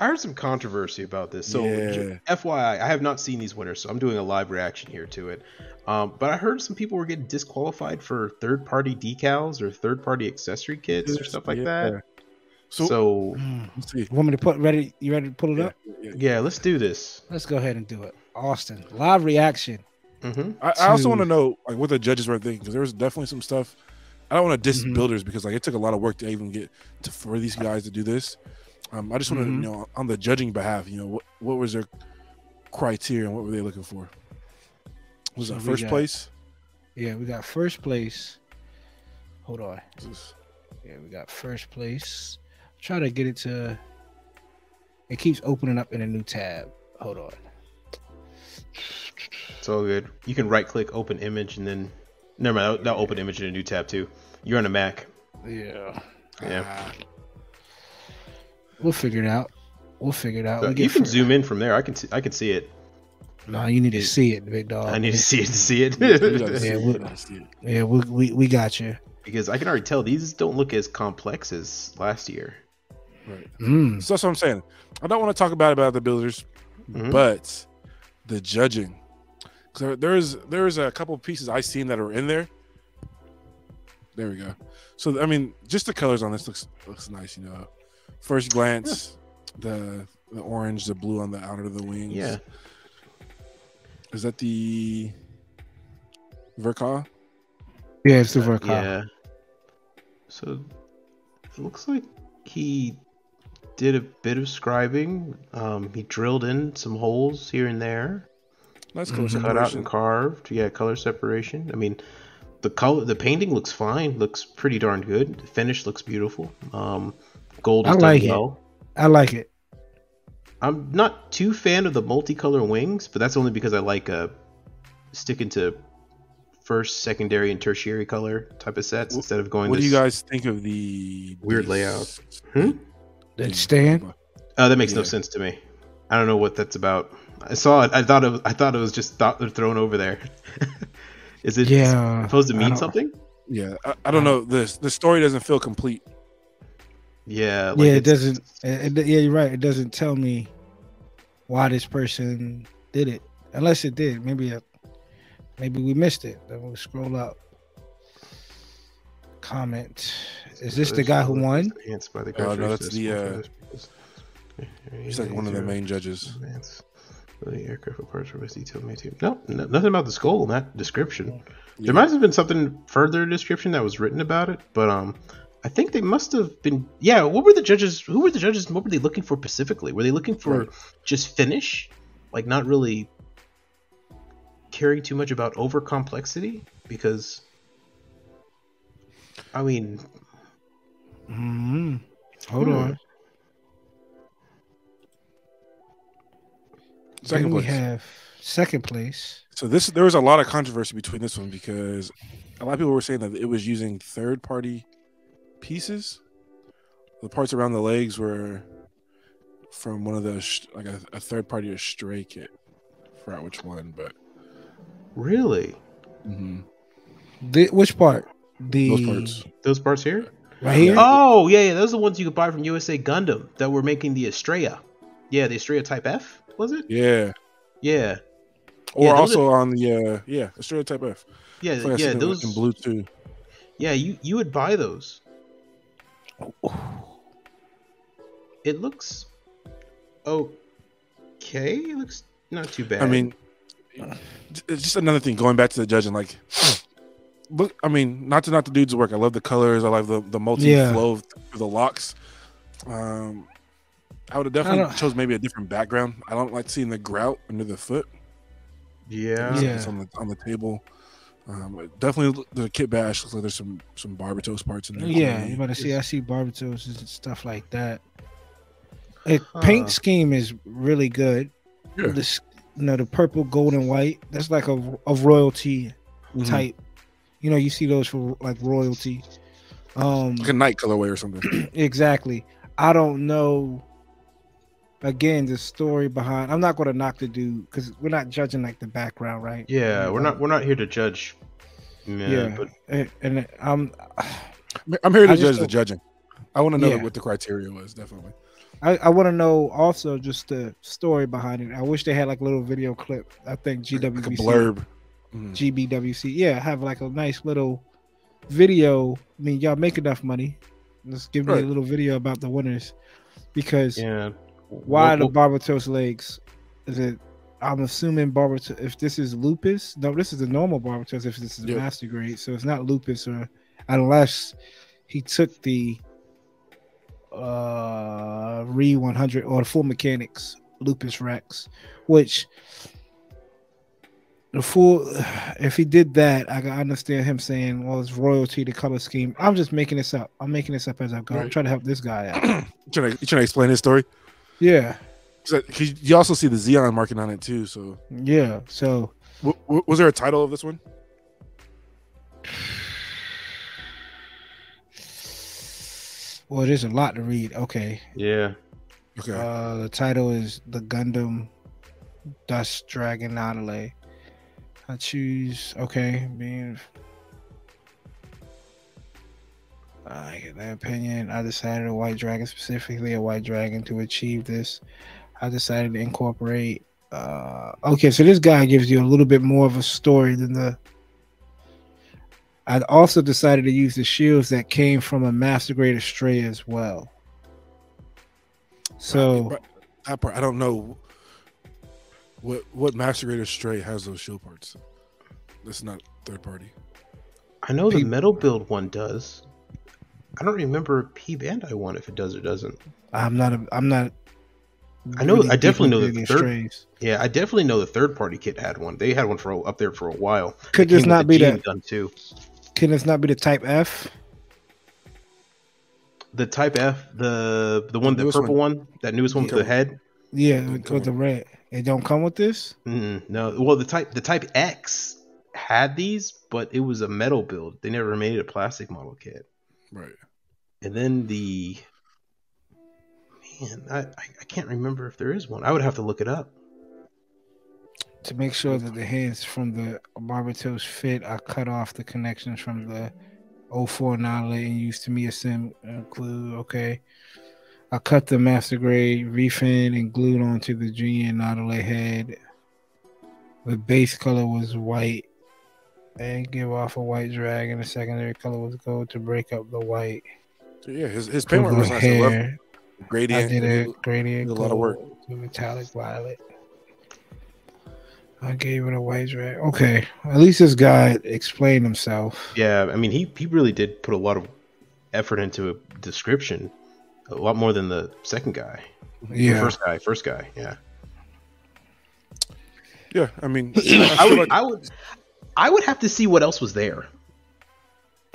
I heard some controversy about this. So, FYI, I have not seen these winners, so I'm doing a live reaction here to it. But I heard some people were getting disqualified for third-party decals or third-party accessory kits or stuff like that. So let's see. Want me to you ready to pull it up? Yeah, let's do this. Let's go ahead and do it. Austen, live reaction. I also want to know like what the judges were thinking because there was definitely some stuff. I don't want to diss builders because like it took a lot of work to even get for these guys to do this. I just want to know on the judging behalf, what was their criteria and what were they looking for? Was it first place? Yeah, we got first place. Hold on. Yeah, we got first place. Try to get it to. It keeps opening up in a new tab. Hold on. It's all good. You can right click, open image, and then never mind. That'll open image in a new tab too. You're on a Mac. Yeah. We'll figure it out. So you can zoom in from there. I can see it. No, you need to see it, big dog. I need to see it. We got you. Because I can already tell these don't look as complex as last year. Right. So that's what I'm saying. I don't want to talk about the builders, but the judging. So there's a couple of pieces I seen that are in there. There we go. So I mean, just the colors on this looks nice. First glance, the orange, the blue on the outer of the wings. Yeah. Is that the Verka? Yeah, it's the Verka. Yeah. So it looks like he did a bit of scribing. He drilled in some holes here and Nice color separation. Cut out and carved. Yeah, color separation. I mean, the painting looks fine. Looks pretty darn good. The finish looks beautiful. Gold is done well. I like it. I'm not too fan of the multicolor wings, but that's only because I like sticking to first, secondary, and tertiary color type of sets instead of going. What do you guys think of the weird layout? That stand? That makes no sense to me. I don't know what that's about. I saw it. I thought it was just thrown over there. Is it supposed to mean something? Yeah, I don't know. The story doesn't feel complete. Yeah, it doesn't. You're right. It doesn't tell me why this person did it, unless it did. Maybe we missed it. Then we'll scroll up. Comment. Is this the guy who won? Oh no, that's the. He's like one of the main judges. The aircraft parts were detailed made too. No, nothing about the skull in that description. There might have been something further in the description that was written about it, but I think they must have been. Yeah, what were the judges? Who were the judges? And what were they looking for specifically? Were they looking for just finish, like not really caring too much about over complexity? Because I mean, hold on. Second Then we place. have second place. So there was a lot of controversy between this one because a lot of people were saying that it was using third-party pieces. The parts around the legs were from one of the like a third-party Stray kit. I forgot which one, but really, Which part? those parts here, right here. Oh yeah, those are the ones you could buy from USA Gundam that were making the Estrella. Yeah, the Estrella Type F, was it? Yeah. Or also on the Estrella Type F. Yeah, those in blue too. Yeah, you would buy those. It looks okay. It looks not too bad. I mean, it's just another thing going back to the judging. Like, look, I mean, not to dude's work. I love the colors. I love the multi flow of the locks. I would have definitely chose maybe a different background. I don't like seeing the grout under the foot. It's on the table. Definitely the kit bash looks like there's some Barbatos parts in there. Yeah, you better see. I see Barbatos and stuff like that. Paint scheme is really good. Yeah. The purple, gold, and white. That's like a royalty type. You see those for like royalty. Like a night colorway or something. Exactly. I don't know. Again, the story behind. I'm not going to knock the dude because we're not judging like the background, right? Yeah, we're not here to judge. But and I'm here to judge the judging. I want to know what the criteria was. Definitely. I want to know also just the story behind it. I wish they had like a little video clip. I think GWC, like a blurb, GBWC, have like a nice little video. I mean, y'all make enough money. Let's give me a little video about the winners, because why the Barbatos legs? Is it? I'm assuming Barbatos. If this is lupus, no, this is the normal Barbatos. If this is master grade, so it's not lupus, or unless he took the Re 100 or the full mechanics lupus Rex, which the full, if he did that, I can understand him saying, well, it's royalty, the color scheme. I'm just making this up. I'm making this up as I go. I'm trying to help this guy out. You trying to explain his story? Yeah. You also see the Xeon marking on it too. So yeah. So was there a title of this one? Well, there's a lot to read. Okay. Yeah. Okay. The title is The Gundam Dust Dragon Nautilus. I choose. Okay. I get that opinion. I decided a white dragon, specifically a white dragon, to achieve this. I decided to incorporate. Okay, so this guy gives you a little bit more of a story than the. I also decided to use the shields that came from a master grade Estrella as well. So that part, I don't know what master grade Estrella has those shield parts. That's not third party. I know the metal build one does. I don't remember P Bandai one if it does or doesn't. I'm not. I know. I definitely know the third. Yeah, I definitely know the third party kit had one. They had one up there for a while. Could this not be that gun too? Can this not be the Type F? The Type F, the one, the purple one, that newest one with the head. Yeah, with the red. It don't come with this. No. Well, the Type X had these, but it was a metal build. They never made it a plastic model kit. Right. And then I can't remember if there is one. I would have to look it up. To make sure that the hands from the Barbatos fit, I cut off the connections from the 04 Nautilus and used Tamiya Sim glue. Okay. I cut the master grade refin and glued onto the GN Nautilus head. The base color was white and give off a white drag, and the secondary color was gold to break up the white. So yeah, his paint was nice. I love gradient. I did a gradient. A lot of work. To metallic violet. I gave it a white drag. Okay, at least this guy explained himself. Yeah, I mean, he really did put a lot of effort into a description, a lot more than the second guy. Yeah, the first guy. Yeah. Yeah, I mean, I would have to see what else was there.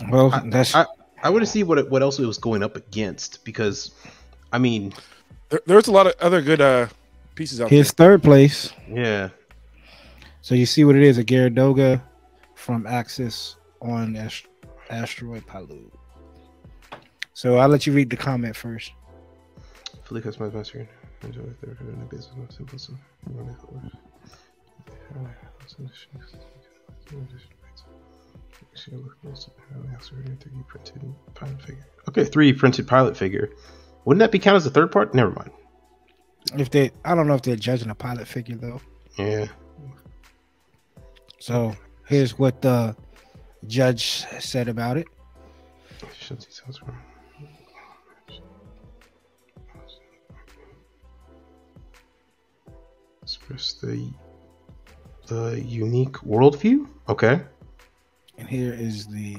Well, I would see what else it was going up against, because I mean, there's a lot of other good pieces out there. His third place. Yeah. So you see what it is, a Gyaradoga from Axis on Asteroid Palu. So I'll let you read the comment first. Fully customized my screen. Okay, 3D printed pilot figure. Wouldn't that be counted as a third part? Never mind. I don't know if they're judging a pilot figure though. Yeah. So here's what the judge said about it. Express the unique worldview. Okay. And here is a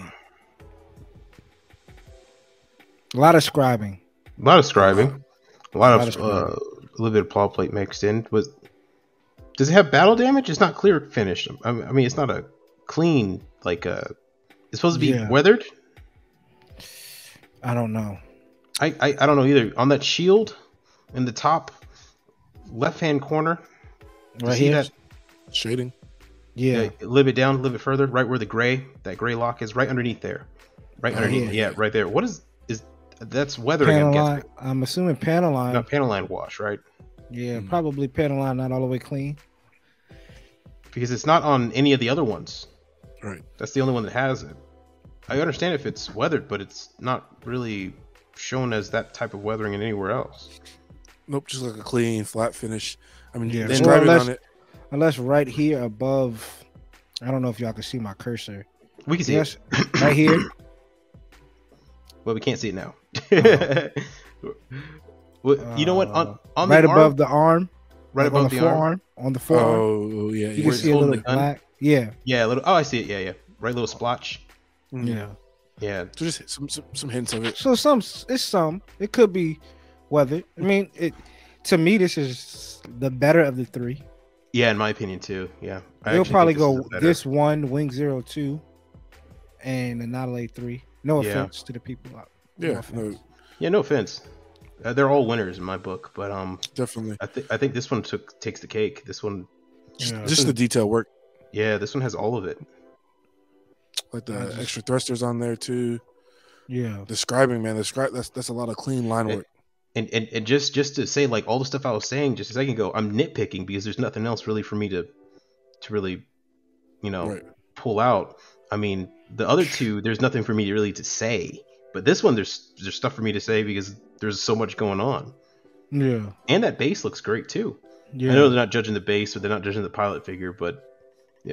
lot of scribing. A lot of a little bit of claw plate mixed in. But does it have battle damage? It's not clear finished. I mean, it's not a clean, like it's supposed to be weathered. I don't know. I don't know either. On that shield in the top left hand corner, right here, that shading. Yeah, a little bit down, a little bit further, right where that gray lock is, right underneath there. Right underneath. Yeah, right there. What is that's weathering? I'm guessing. I'm assuming panel line. No, panel line wash, right? Yeah, probably panel line not all the way clean. Because it's not on any of the other ones. Right. That's the only one that has it. I understand if it's weathered, but it's not really shown as that type of weathering in anywhere else. Nope, just like a clean, flat finish. I mean, yeah, describing on it. Unless right here above, I don't know if y'all can see my cursor. We can see it. Right here. Well, we can't see it now. Well, you know what? On right the above the arm. Right above the forearm. On the forearm. Oh, yeah. You can see a little black. Yeah. Yeah, a little. Oh, I see it. Yeah. Right, little splotch. Yeah. Yeah. So just some hints of it. So it could be weathered. I mean, to me, this is the better of the three. Yeah, in my opinion too. Yeah, you'll probably go this one, Wing 02, and the Nautilus 3. No offense to the people out. No offense. They're all winners in my book, but definitely. I think this one takes the cake. This one, just the detail work. Yeah, this one has all of it. Like the extra thrusters on there too. Yeah, describing, man. That's a lot of clean line work. And just to say, like, all the stuff I was saying just a second ago, I'm nitpicking because there's nothing else really for me to really, pull out. I mean, the other two, there's nothing for me really to say, but this one, there's stuff for me to say because there's so much going on. Yeah, and that base looks great too. Yeah, I know they're not judging the base or they're not judging the pilot figure, but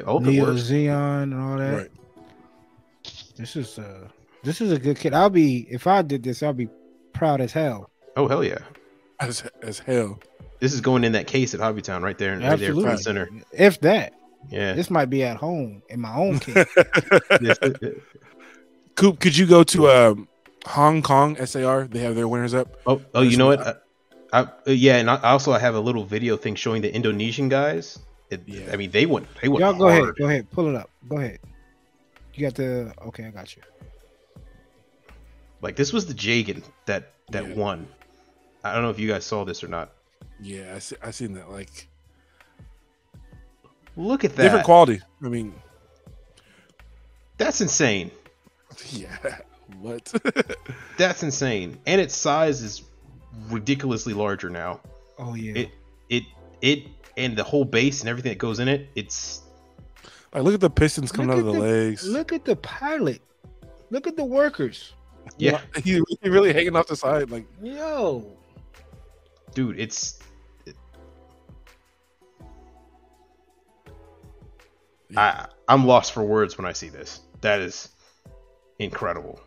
all of it works. Xeon and all that. Right. This is a good kid. If I did this, I'll be proud as hell. Oh hell yeah! As hell. This is going in that case at Hobbytown right there, right there in the center. If that, yeah, this might be at home in my own case. Coop, could you go to Hong Kong SAR? They have their winners up. Oh, you know what? And I also have a little video thing showing the Indonesian guys. I mean, they went. Y'all go ahead, pull it up. Go ahead. You got okay, I got you. Like, this was the Jagan that won. I don't know if you guys saw this or not. Yeah, I seen that. Like, look at that. Different quality. I mean, that's insane. Yeah. What? That's insane. And its size is ridiculously larger now. Oh yeah. It and the whole base and everything that goes in it. It's like, look at the pistons coming out of the legs. Look at the pilot. Look at the workers. Yeah, he really hanging off the side, like, yo, dude, I'm lost for words when I see this. That is incredible.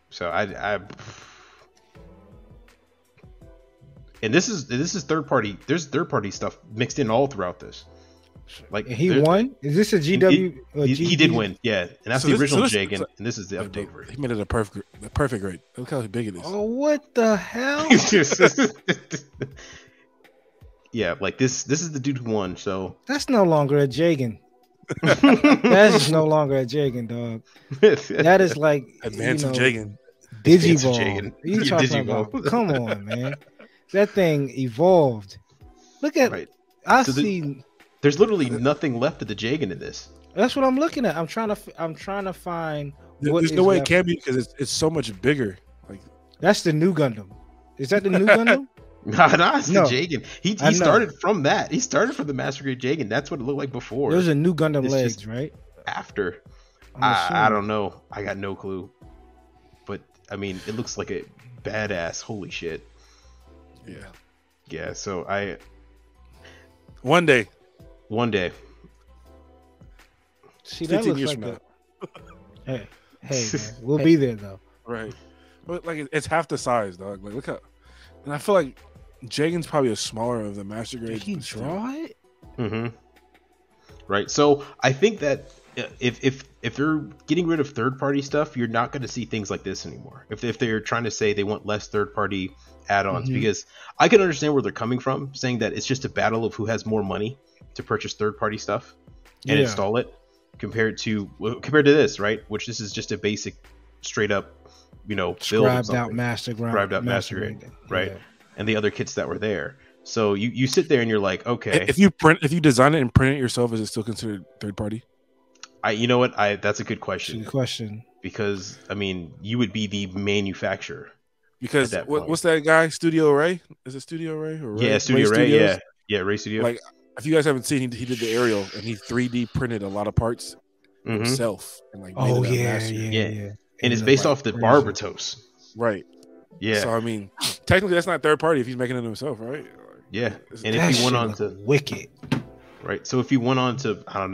So and this is third party. There's third party stuff mixed in all throughout this. Like, and he won. Is this a GW? He did win, yeah, and that's the original Jagan, and this is the update version. He made it a perfect grade. Look how big it is. Oh, what the hell? yeah, like this is the dude who won. So That's no longer a Jagan. That's no longer a Jagan, dog. That is like Advance of Jagan. Digivolve. Jagan. You Yeah, talking Digivolve. about? Come on, man. That thing evolved. Look at. Right. I So see. There's literally nothing left of the Jagan in this. That's what I'm looking at. I'm trying to find. There's no way it can be because it's so much bigger. Like that's the new Gundam. Is that the new Gundam? Nah, it's No. the Jagan. He started from that. He started from the Master Grade Jagan. That's what it looked like before. There's a new Gundam It's legs, just right? After. I'm I assuming. don't know. I got no clue. But I mean, it looks like a badass. Holy shit. yeah. Yeah. So One day. See, that 15 looks years like from a. Hey, man, we'll be there though. Right. But like it's half the size, dog. Like look how, and I feel like Jagan's probably a smaller of the Master Grade. Did he draw it? Mm-hmm. Right. So I think that if they're getting rid of third party stuff, you're not going to see things like this anymore. If they're trying to say they want less third party add-ons, because I can understand where they're coming from, saying that it's just a battle of who has more money to purchase third party stuff and install it compared to this, right? Which this is just a basic, straight up, build Scribed out Master Grade, right? Yeah. And the other kits that were there. So you sit there and you're like, okay, If you design it and print it yourself, is it still considered third party? That's a good question. Good question. Because I mean, you would be the manufacturer. Because what's that guy? Studio Ray? Is it Studio Ray? Or Ray? Yeah, Studio Ray. Studios? Yeah, Ray Studio. Like, if you guys haven't seen, he did the aerial and he 3D printed a lot of parts himself. And like, Oh made it yeah. And it's based off the Barbatos. Right. Yeah. So I mean, technically, that's not third party if he's making it himself, right? Yeah. And that if he went on shit to look wicked, right. So if he went on to, I don't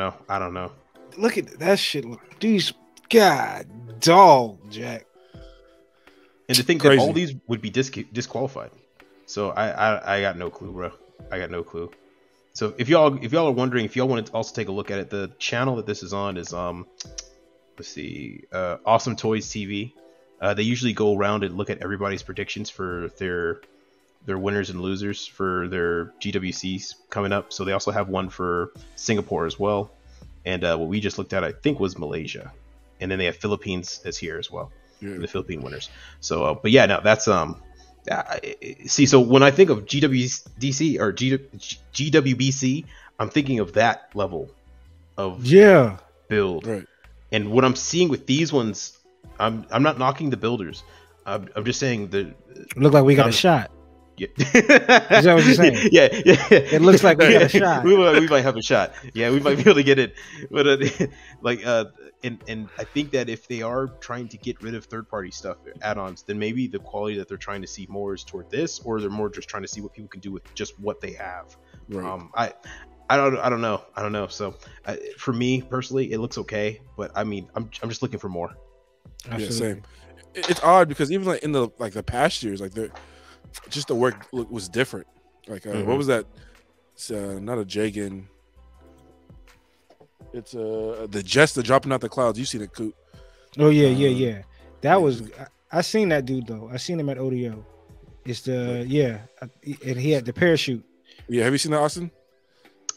know. look at that shit. Look, these God dog Jack. And to think that all these would be disqualified. So I got no clue, bro. I got no clue. So if y'all are wondering, if y'all want to also take a look at it, the channel that this is on is let's see, Awesome Toys TV. They usually go around and look at everybody's predictions for their winners and losers for their GWCs coming up. So they also have one for Singapore as well. And what we just looked at, I think, was Malaysia. And then they have Philippines that's here as well. Yeah. The Philippine winners. So, but yeah, no, that's see. So when I think of GWDC or GWBC, I'm thinking of that level of build. Right. And what I'm seeing with these ones, I'm not knocking the builders. I'm just saying that look like we got a shot. Yeah. Is that what you're saying? Yeah. It looks like we got a shot. we might have a shot. Yeah, we might be able to get it. But and I think that if they are trying to get rid of third-party stuff, add-ons, then maybe the quality that they're trying to see more is toward this, or they're more just trying to see what people can do with just what they have. Right. I don't know. So for me personally, it looks okay, but I mean, I'm just looking for more. Absolutely. Yeah, same. It's odd because even like in the past years, like the work was different. Like what was that? It's not a Jagan. It's the Jester dropping out the clouds. You seen it, Coop? Oh yeah. That was I seen that dude though. I seen him at ODO. It's the and he had the parachute. Yeah, have you seen that, Austen?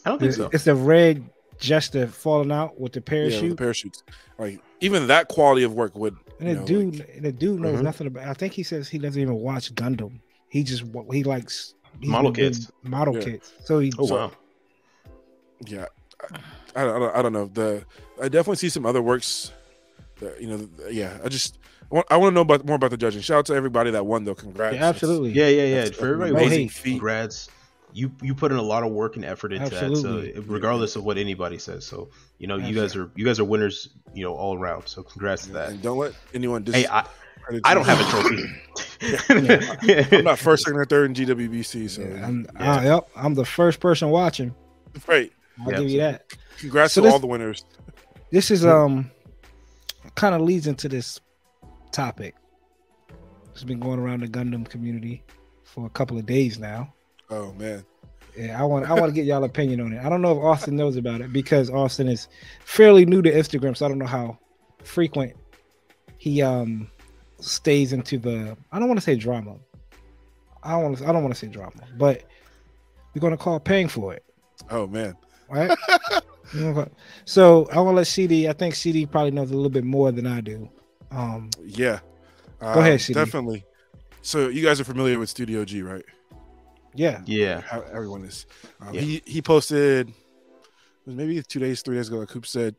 I don't think so. It's the red Jester falling out with the parachute. Yeah, the parachutes. Like even that quality of work would. And the dude knows nothing about. I think he says he doesn't even watch Gundam. He likes model kits. Kits. So he. Oh wow. Yeah, I don't know. I definitely see some other works. That, I want to know more about the judging. Shout out to everybody that won though. Congrats. Yeah, absolutely. Yeah. For everybody, congrats. You put in a lot of work and effort into that. So regardless of what anybody says, so you guys are winners. All around. So congrats to that. And don't let anyone. Hey, I don't have a trophy. I'm not first, second, or third in GWBC. So I'm the first person watching. Right. I'll give you that. Congrats to all the winners. This is kind of leads into this topic. It's been going around the Gundam community for a couple of days now. Oh man. Yeah, I want to get y'all opinion on it. I don't know if Austen knows about it because Austen is fairly new to Instagram, so I don't know how frequent he stays into the. I don't want to say drama. I don't want to say drama, but we're gonna call paying for it. Oh man. Right. So I want to let CD. I think CD probably knows a little bit more than I do. Yeah. Go ahead, CD. Definitely. So you guys are familiar with Studio G, right? Yeah. Yeah. How everyone is. Yeah. He posted maybe 3 days ago. Like Coop said,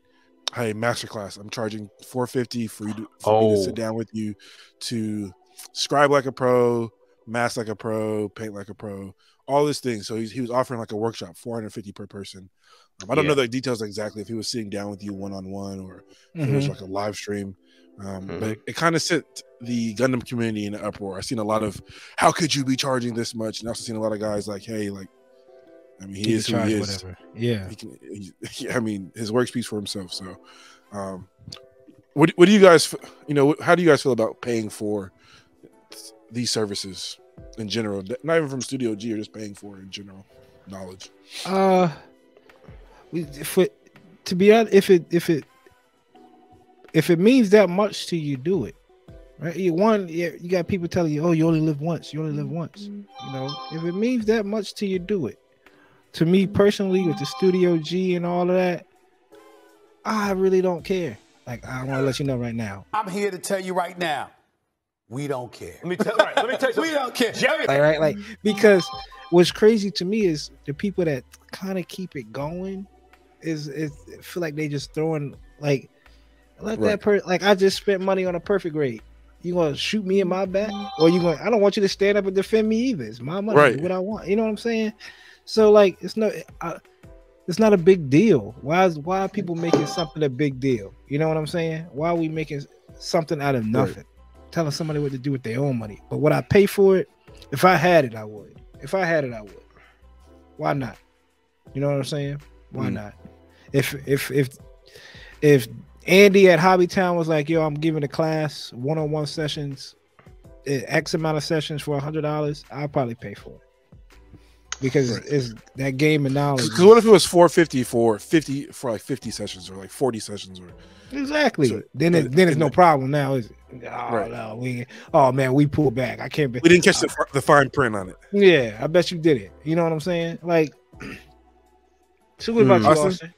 "Hey, masterclass! I'm charging $450 for me to sit down with you to scribe like a pro, mask like a pro, paint like a pro, all this thing." So he was offering like a workshop, $450 per person. I don't know the details exactly if he was sitting down with you one-on-one or if it was like a live stream. But it kind of set the Gundam community in an uproar. I've seen a lot of, how could you be charging this much? And I've also seen a lot of guys like, hey, like, I mean, he is who he is. Whatever. Yeah. I mean, his work speaks for himself. So, what do you guys, how do you guys feel about paying for these services in general? Not even from Studio G, or just paying for it in general knowledge. To be honest, if it means that much to you, do it. Right? You got people telling you, "Oh, you only live once. You only live once." If it means that much to you, do it. To me personally, with the Studio G and all of that, I really don't care. Like, I want to let you know right now. I'm here to tell you right now, we don't care. Let me tell you something. We don't care. Jerry. Like, because what's crazy to me is the people that kind of keep it going is feel like they just throwing, like, that person, like, I just spent money on a perfect grade. You gonna shoot me in my back, or you gonna? I don't want you to stand up and defend me either. It's my money. Right. Do what I want. You know what I'm saying? So, like, it's not a big deal. Why are people making something a big deal? You know what I'm saying? Why are we making something out of nothing? Right. Telling somebody what to do with their own money. But would I pay for it? If I had it, I would. If I had it, I would. Why not? You know what I'm saying? Why not? If Andy at Hobbytown was like, "Yo, I'm giving a class, one-on-one sessions, X amount of sessions for $100," I'll probably pay for it. Because it's that game of knowledge. Because what if it was $450 for like 50 sessions or like 40 sessions or exactly? So, then it's no problem now, is it? No, man, we pulled back. I can't. We didn't catch the fine print on it. Yeah, I bet you did it. You know what I'm saying? Like, so what about you, Austen?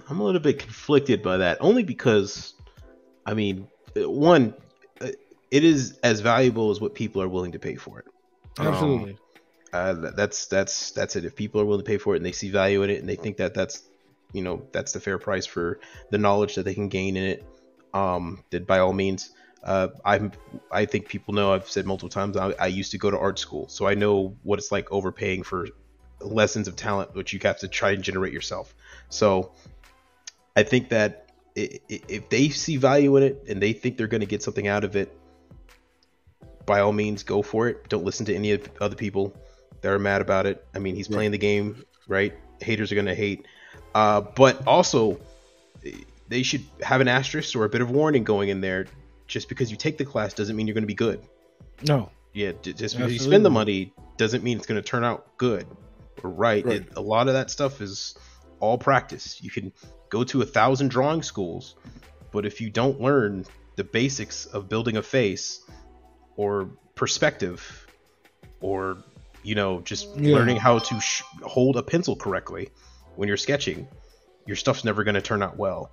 I'm a little bit conflicted by that, only because, I mean, one, it is as valuable as what people are willing to pay for it. Absolutely. That's it. If people are willing to pay for it and they see value in it and they think that's the fair price for the knowledge that they can gain in it, then by all means. I think people know, I've said multiple times, I used to go to art school, so I know what it's like overpaying for lessons of talent, which you have to try and generate yourself. So I think that if they see value in it and they think they're going to get something out of it, by all means, go for it. Don't listen to any of the other people that are mad about it. I mean, he's playing the game, right? Haters are going to hate. But also, they should have an asterisk or a bit of warning going in there. Just because you take the class doesn't mean you're going to be good. No. Yeah, just because you spend the money doesn't mean it's going to turn out good or right. A lot of that stuff is all practice. You can go to 1,000 drawing schools, but if you don't learn the basics of building a face or perspective, or just learning how to hold a pencil correctly when you're sketching, your stuff's never going to turn out well.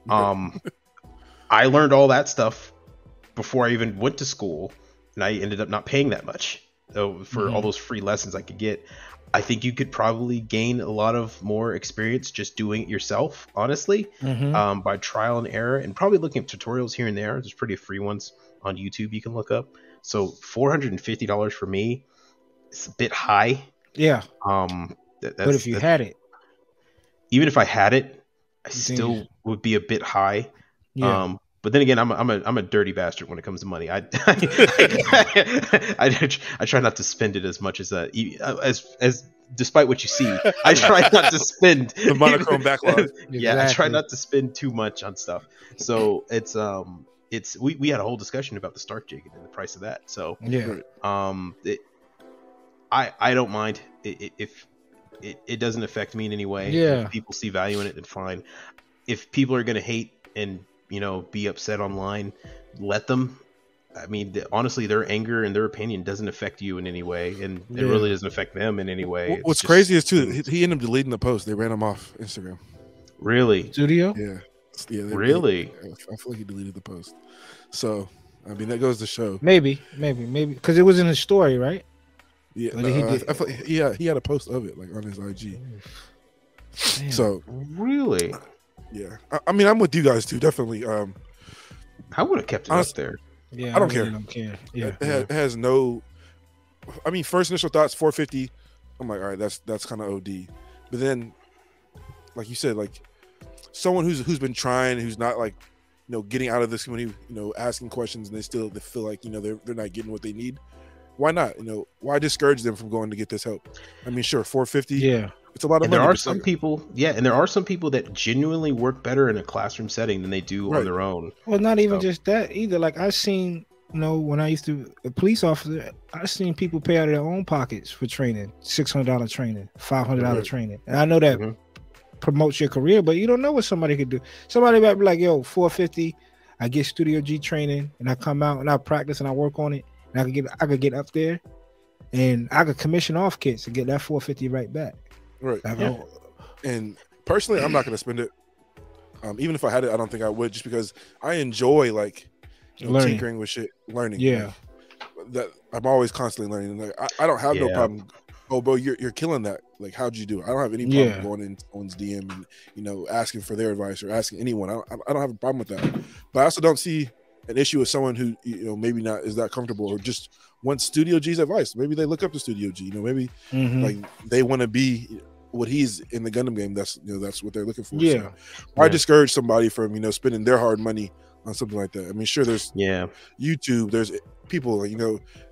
I learned all that stuff before I even went to school, and I ended up not paying that much for all those free lessons I could get. I think you could probably gain a lot of more experience just doing it yourself, honestly, by trial and error, and probably looking at tutorials here and there. There's pretty free ones on YouTube you can look up. So $450 for me, it's a bit high. Yeah. But if you had it, even if I had it, I still would be a bit high. Yeah. But then again, I'm a dirty bastard when it comes to money. I try not to spend it as much as despite what you see, I try not to spend the monochrome backlog. Yeah, exactly. I try not to spend too much on stuff. So we had a whole discussion about the Stark jig and the price of that. So yeah, I don't mind if it doesn't affect me in any way. Yeah, if people see value in it, then fine. If people are gonna hate and be upset online, let them. I mean, honestly, their anger and their opinion doesn't affect you in any way, and it really doesn't affect them in any way. It's What's just crazy is too, he ended up deleting the post. They ran him off Instagram. really, Studio. Yeah, really. I feel like he deleted the post. So I mean, that goes to show. Maybe, because it was in his story, right? Yeah, But he did. I feel like he had a post of it like on his IG. Damn. So Really, yeah, I mean, I'm with you guys too. Definitely. I would have kept it up there. Yeah, I don't really care. Don't care. Yeah, It has no. I mean, first initial thoughts 450. I'm like, all right, that's kind of OD. But then, like you said, like someone who's been trying, who's not like, getting out of this community, asking questions, and they feel like they're not getting what they need. Why not? Why discourage them from going to get this help? I mean, sure, 450. Yeah. It's a lot of And money. there are some people, and there are some people that genuinely work better in a classroom setting than they do on their own. Well, not even just that either. Like I've seen, when I used to a police officer, I've seen people pay out of their own pockets for training, $600 training, $500 training, and I know that promotes your career, but you don't know what somebody could do. Somebody might be like, "Yo, 450, I get Studio G training, and I come out and I practice and I work on it, and I could get up there, and I could commission off kits and get that 450 right back." Right. And personally, I'm not going to spend it. Even if I had it, I don't think I would, just because I enjoy tinkering with shit, learning. Yeah. That I'm always constantly learning. Like, I don't have no problem. Oh, bro, you're killing that. Like, how'd you do it? I don't have any problem going in someone's DM and asking for their advice or asking anyone. I don't have a problem with that. But I also don't see an issue with someone who maybe not is that comfortable or just wants Studio G's advice. Maybe they look up to Studio G. Maybe like they want to be what he's in the Gundam game. That's what they're looking for. Yeah. So why discourage somebody from spending their hard money on something like that? I mean, sure, there's YouTube, there's people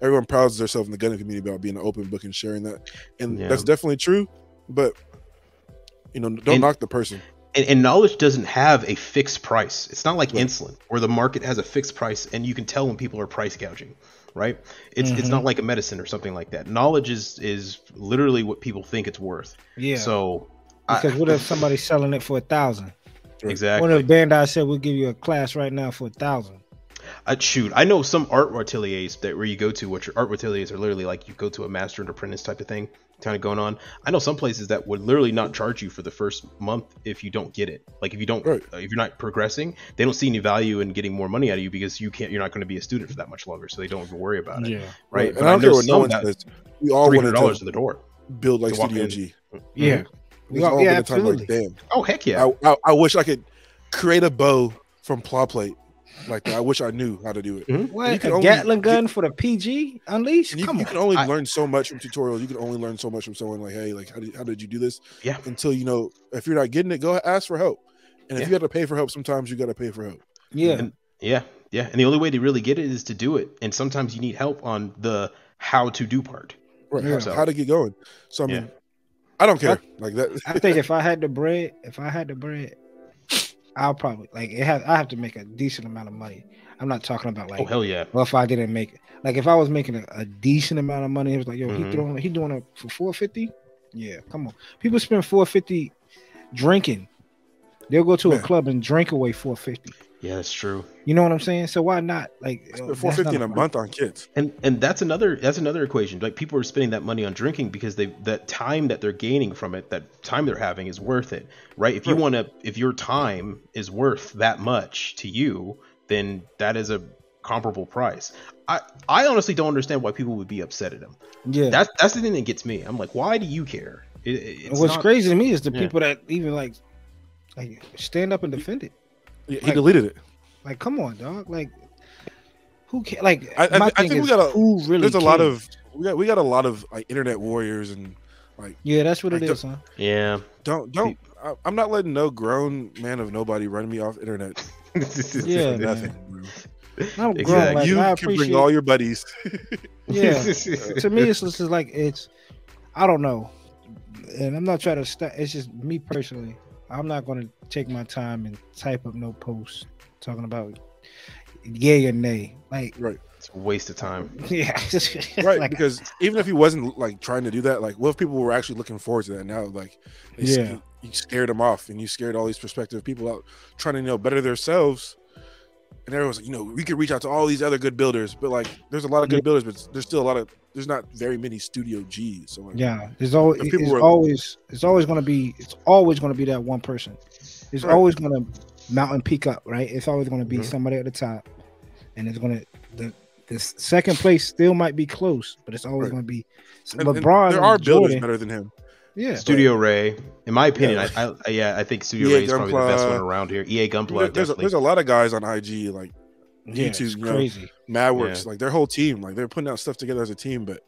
everyone prouds themselves in the Gundam community about being an open book and sharing that, and that's definitely true. But don't knock the person. And knowledge doesn't have a fixed price. It's not like insulin, where the market has a fixed price, and you can tell when people are price gouging, right? It's not like a medicine or something like that. Knowledge is literally what people think it's worth. Yeah. So because what if somebody's selling it for 1,000? Exactly. What if Bandai said we'll give you a class right now for 1,000? Shoot, I know some art ateliers where you go to, which art ateliers are literally like you go to a master and apprentice type of thing kind of going on. I know some places that would literally not charge you for the first month if you don't get it. Like if you don't, if you're not progressing, they don't see any value in getting more money out of you because you're not going to be a student for that much longer, so they don't even worry about it. Yeah, right. And I don't care what no one says. We all wanted $300 in the door. Build like Studio G. Yeah, we all been a time like, damn. Oh heck yeah! I wish I could create a bow from claw plate. Like that. I wish I knew how to do it. What, a Gatling gun for the PG Unleashed? You can only learn so much from tutorials. You can only learn so much from someone like, hey, like how did you do this? Yeah. Until if you're not getting it, go ask for help. And if you got to pay for help, sometimes you got to pay for help. Yeah. And and the only way to really get it is to do it. And sometimes you need help on the how to do part. Right. Yeah. How to get going. So I mean, I don't care like that. I think if I had the bread, I'll probably I have to make a decent amount of money. I'm not talking about like, oh hell yeah. Well, if I didn't make it, like if I was making a decent amount of money, it was like, yo, he doing it for 450. Yeah, come on. People spend 450 drinking. They'll go to a club and drink away 450. Yeah, that's true. You know what I'm saying? So why not? Like 450 in a month on kids. And that's another equation. Like people are spending that money on drinking because that time that they're gaining from it, that time they're having is worth it, right? If your time is worth that much to you, then that is a comparable price. I honestly don't understand why people would be upset at him. Yeah, that's the thing that gets me. I'm like, why do you care? What's crazy to me is the people that even like stand up and defend it. Yeah, he deleted it. Like, come on, dog. Like, who can? Like, I think we got there's a lot of we got a lot of like internet warriors and like. Yeah, that's what it is, huh? Yeah. Don't. I'm not letting no grown man of nobody run me off internet. Yeah, nothing. I'm grown. Like, you can bring all your buddies. Yeah. To me, it's just like I don't know, and I'm not trying to. It's just me personally. I'm not going to take my time and type up no post talking about yay or nay. Like, right. It's a waste of time. Yeah. Right. Like, because even if he wasn't like trying to do that, like, what if people were actually looking forward to that now? Like, you scared them off and you scared all these prospective people out trying to better themselves. and everyone's like, we could reach out to all these other good builders, but like, there's a lot of good builders, but there's still there's not very many Studio Gs. So like, there's always it's always going to be that one person. It's always going to mountain peak up, right? It's always going to be somebody at the top, and it's going to the second place still might be close, but it's always going to be LeBron. And there are builders better than him. Yeah, Studio Ray, in my opinion, I think Studio Ray is probably the best one around here. EA Gunpla, there's a lot of guys on IG like YouTube, it's crazy. Madworks, like their whole team, like they're putting out stuff together as a team. But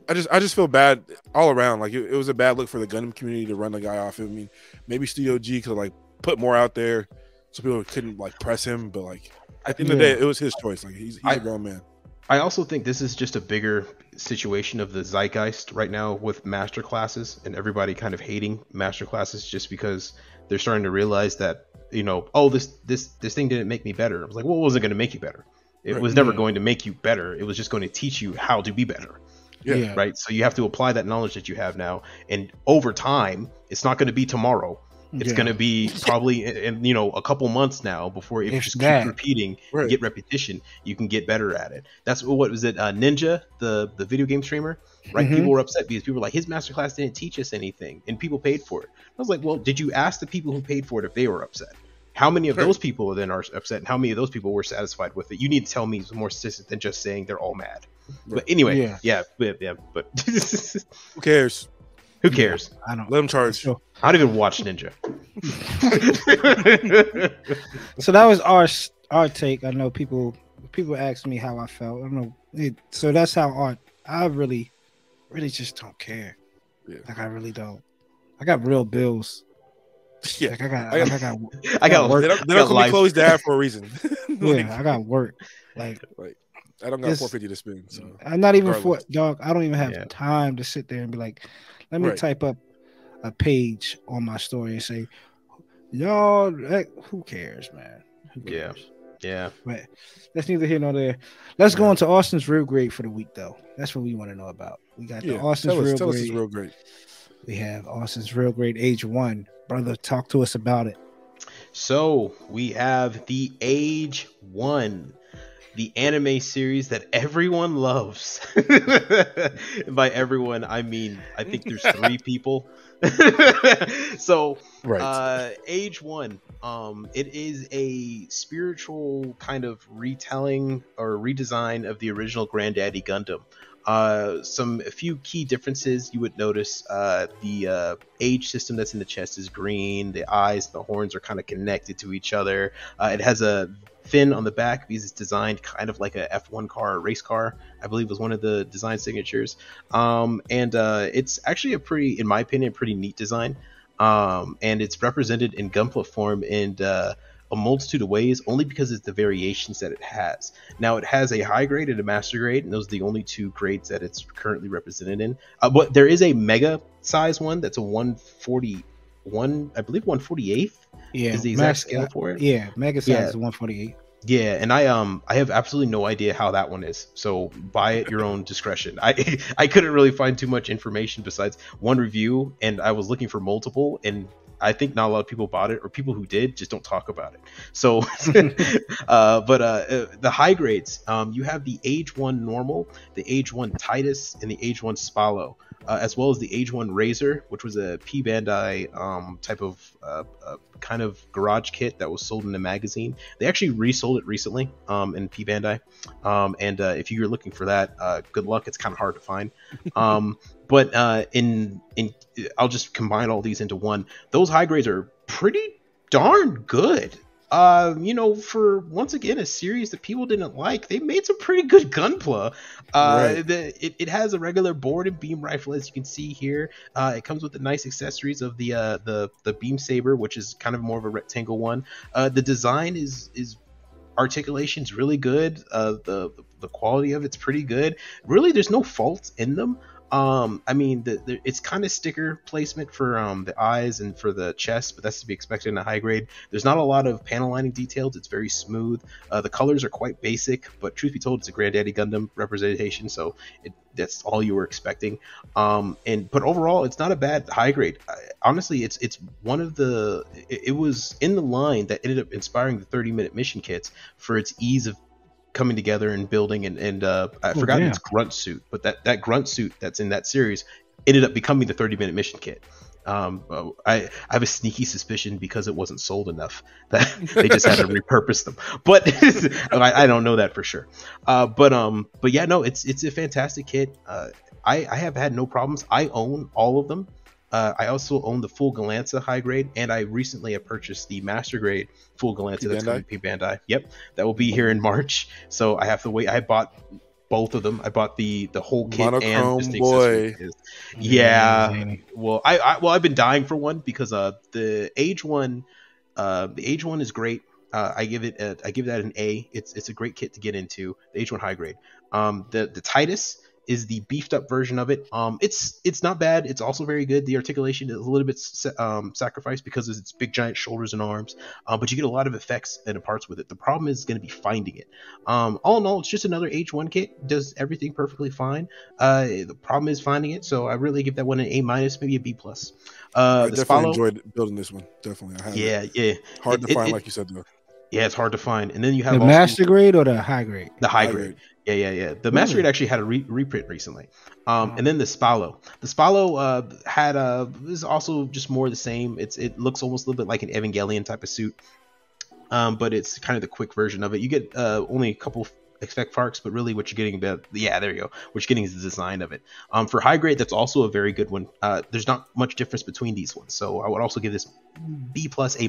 I just feel bad all around. Like it was a bad look for the Gundam community to run the guy off. I mean, maybe Studio G could like put more out there so people couldn't like press him. But like at the end of the day, it was his choice. Like he's a grown man. I also think this is just a bigger situation of the zeitgeist right now with master classes and everybody kind of hating master classes just because they're starting to realize that, this thing didn't make me better. I was like, well, it wasn't going to make you better. It was never going to make you better. It was just going to teach you how to be better. Yeah. Right. So you have to apply that knowledge that you have now. And over time, it's not going to be tomorrow. It's going to be probably in a couple months now before if you just keep repeating, get repetition, you can get better at it. That's what was it? Ninja, the video game streamer, right? People were upset because people were like, his masterclass didn't teach us anything, and people paid for it. I was like, well, did you ask the people who paid for it if they were upset? How many of those people then are upset, and how many of those people were satisfied with it? You need to tell me some more statistics than just saying they're all mad. But anyway, but who cares? Who cares? I don't let them charge. I don't even watch Ninja. So that was our take. I know people asked me how I felt. I don't know. So that's how I really just don't care. Yeah. Like I really don't. I got real bills. Yeah, like I got work. They don't call me Chloe's dad for a reason. I got work. Like I don't got $450 to spend. So I'm not even dog. I don't even have time to sit there and be like, let me type up a page on my story and say, y'all, who cares, man? Who cares? Yeah. But that's neither here nor there. Let's go into Austen's real grade for the week, though. That's what we want to know about. We got the Austen's real grade. We have Austen's real grade age 1. Brother, talk to us about it. So we have the Age 1, the anime series that everyone loves. By everyone, I mean, I think there's 3 people. So, Age 1, it is a spiritual kind of retelling or redesign of the original Granddaddy Gundam. A few key differences you would notice. The age system that's in the chest is green. The eyes, the horns are kind of connected to each other. It has a fin on the back because it's designed kind of like a F1 car, a race car, I believe was one of the design signatures. And it's actually in my opinion, a pretty neat design. And it's represented in Gunpla form and a multitude of ways, only because it's the variations that it has. Now it has a high grade and a master grade, and those are the only 2 grades that it's currently represented in. But there is a mega size one that's a 141, I believe 148th is the exact scale for it. Yeah, mega size is 148. Yeah, and I have absolutely no idea how that one is, so buy at your own discretion. I couldn't really find too much information besides one review, and I was looking for multiple, and I think not a lot of people bought it, or people who did just don't talk about it. So, but the high grades, you have the Age 1 Normal, the Age 1 Titus, and the Age 1 Spallo, as well as the Age 1 Razor, which was a P Bandai type of kind of garage kit that was sold in a magazine. They actually resold it recently in P Bandai, and if you're looking for that, good luck. It's kind of hard to find. But I'll just combine all these into one. Those high grades are pretty darn good. For once again a series that people didn't like, they made some pretty good Gunpla. It has a regular board and beam rifle, as you can see here. It comes with the nice accessories of the beam saber, which is kind of more of a rectangle one. The design is articulation's really good. The quality of it's pretty good. Really, there's no faults in them. I mean, it's kind of sticker placement for the eyes and for the chest, but that's to be expected in a high grade. There's not a lot of panel lining details. It's very smooth. The colors are quite basic, but truth be told, it's a Granddaddy Gundam representation, so that's all you were expecting. But overall, it's not a bad high grade. Honestly, it's one of the. It was in the line that ended up inspiring the 30-minute mission kits for its ease of coming together and building, and I forgot its grunt suit, but that grunt suit that's in that series ended up becoming the 30-minute mission kit. I have a sneaky suspicion because it wasn't sold enough that they just had to repurpose them, but I don't know that for sure. But yeah, no, it's a fantastic kit. I have had no problems. I own all of them. I also own the full Galanza high grade, and I recently have purchased the master grade full Galanza that's coming to P Bandai. Yep, that will be here in March. So I have to wait. I bought both of them. I bought the whole kit Monochrome and just the boy. Yeah. Well, I've been dying for one because the age one is great. I give that an A. It's a great kit to get into. The age one high grade. The Titus is the beefed up version of it. It's not bad. It's also very good. The articulation is a little bit sacrificed because of its big giant shoulders and arms, but you get a lot of effects and parts with it. The problem is going to be finding it. All in all, it's just another H1 kit. Does everything perfectly fine. The problem is finding it, so I really give that one an A-, maybe a B+. I definitely enjoyed building this one. Definitely. Yeah. Hard to find, like you said, though. Yeah, it's hard to find. And then you have the master grade or the high grade? The high grade. Yeah. The master grade actually had a reprint recently. And then the Spallo. The Spallo had is also just more the same. It looks almost a little bit like an Evangelion type of suit. But it's kind of the quick version of it. You get only a couple effect parts, but really what you're getting there you go. What you're getting is the design of it. For high grade, that's also a very good one. There's not much difference between these ones, so I would also give this B+, A-.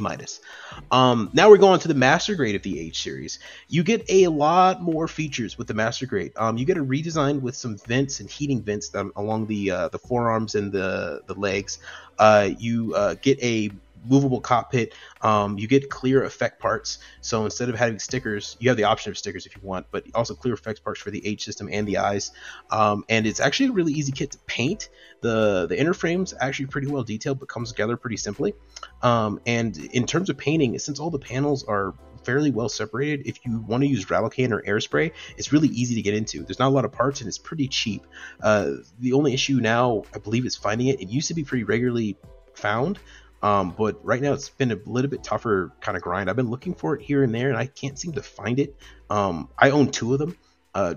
Now we're going to the master grade of the H series. You get a lot more features with the master grade. You get a redesign with some vents and heating vents along the forearms and the legs. You get a movable cockpit. You get clear effect parts, so instead of having stickers, you have the option of stickers if you want, but also clear effects parts for the H system and the eyes. And it's actually a really easy kit to paint. The inner frame's actually pretty well detailed, but comes together pretty simply. And in terms of painting, since all the panels are fairly well separated, if you want to use Rallocan or Airspray, it's really easy to get into. There's not a lot of parts and it's pretty cheap. The only issue now, I believe, is finding it. It used to be pretty regularly found, but right now it's been a little bit tougher kind of grind. I've been looking for it here and there, and I can't seem to find it. I own 2 of them,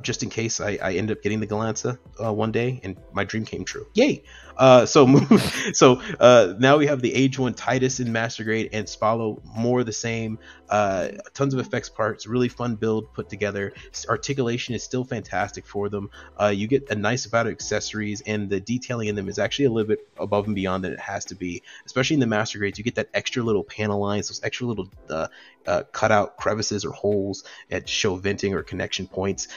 just in case I end up getting the Galanza one day, and my dream came true. Yay! So now we have the Age 1 Titus in Master Grade and Spallo, more the same. Tons of effects parts, really fun build put together. Articulation is still fantastic for them. You get a nice amount of accessories, and the detailing in them is actually a little bit above and beyond than it has to be. Especially in the Master Grades, you get that extra little panel lines, those extra little cutout crevices or holes that show venting or connection points.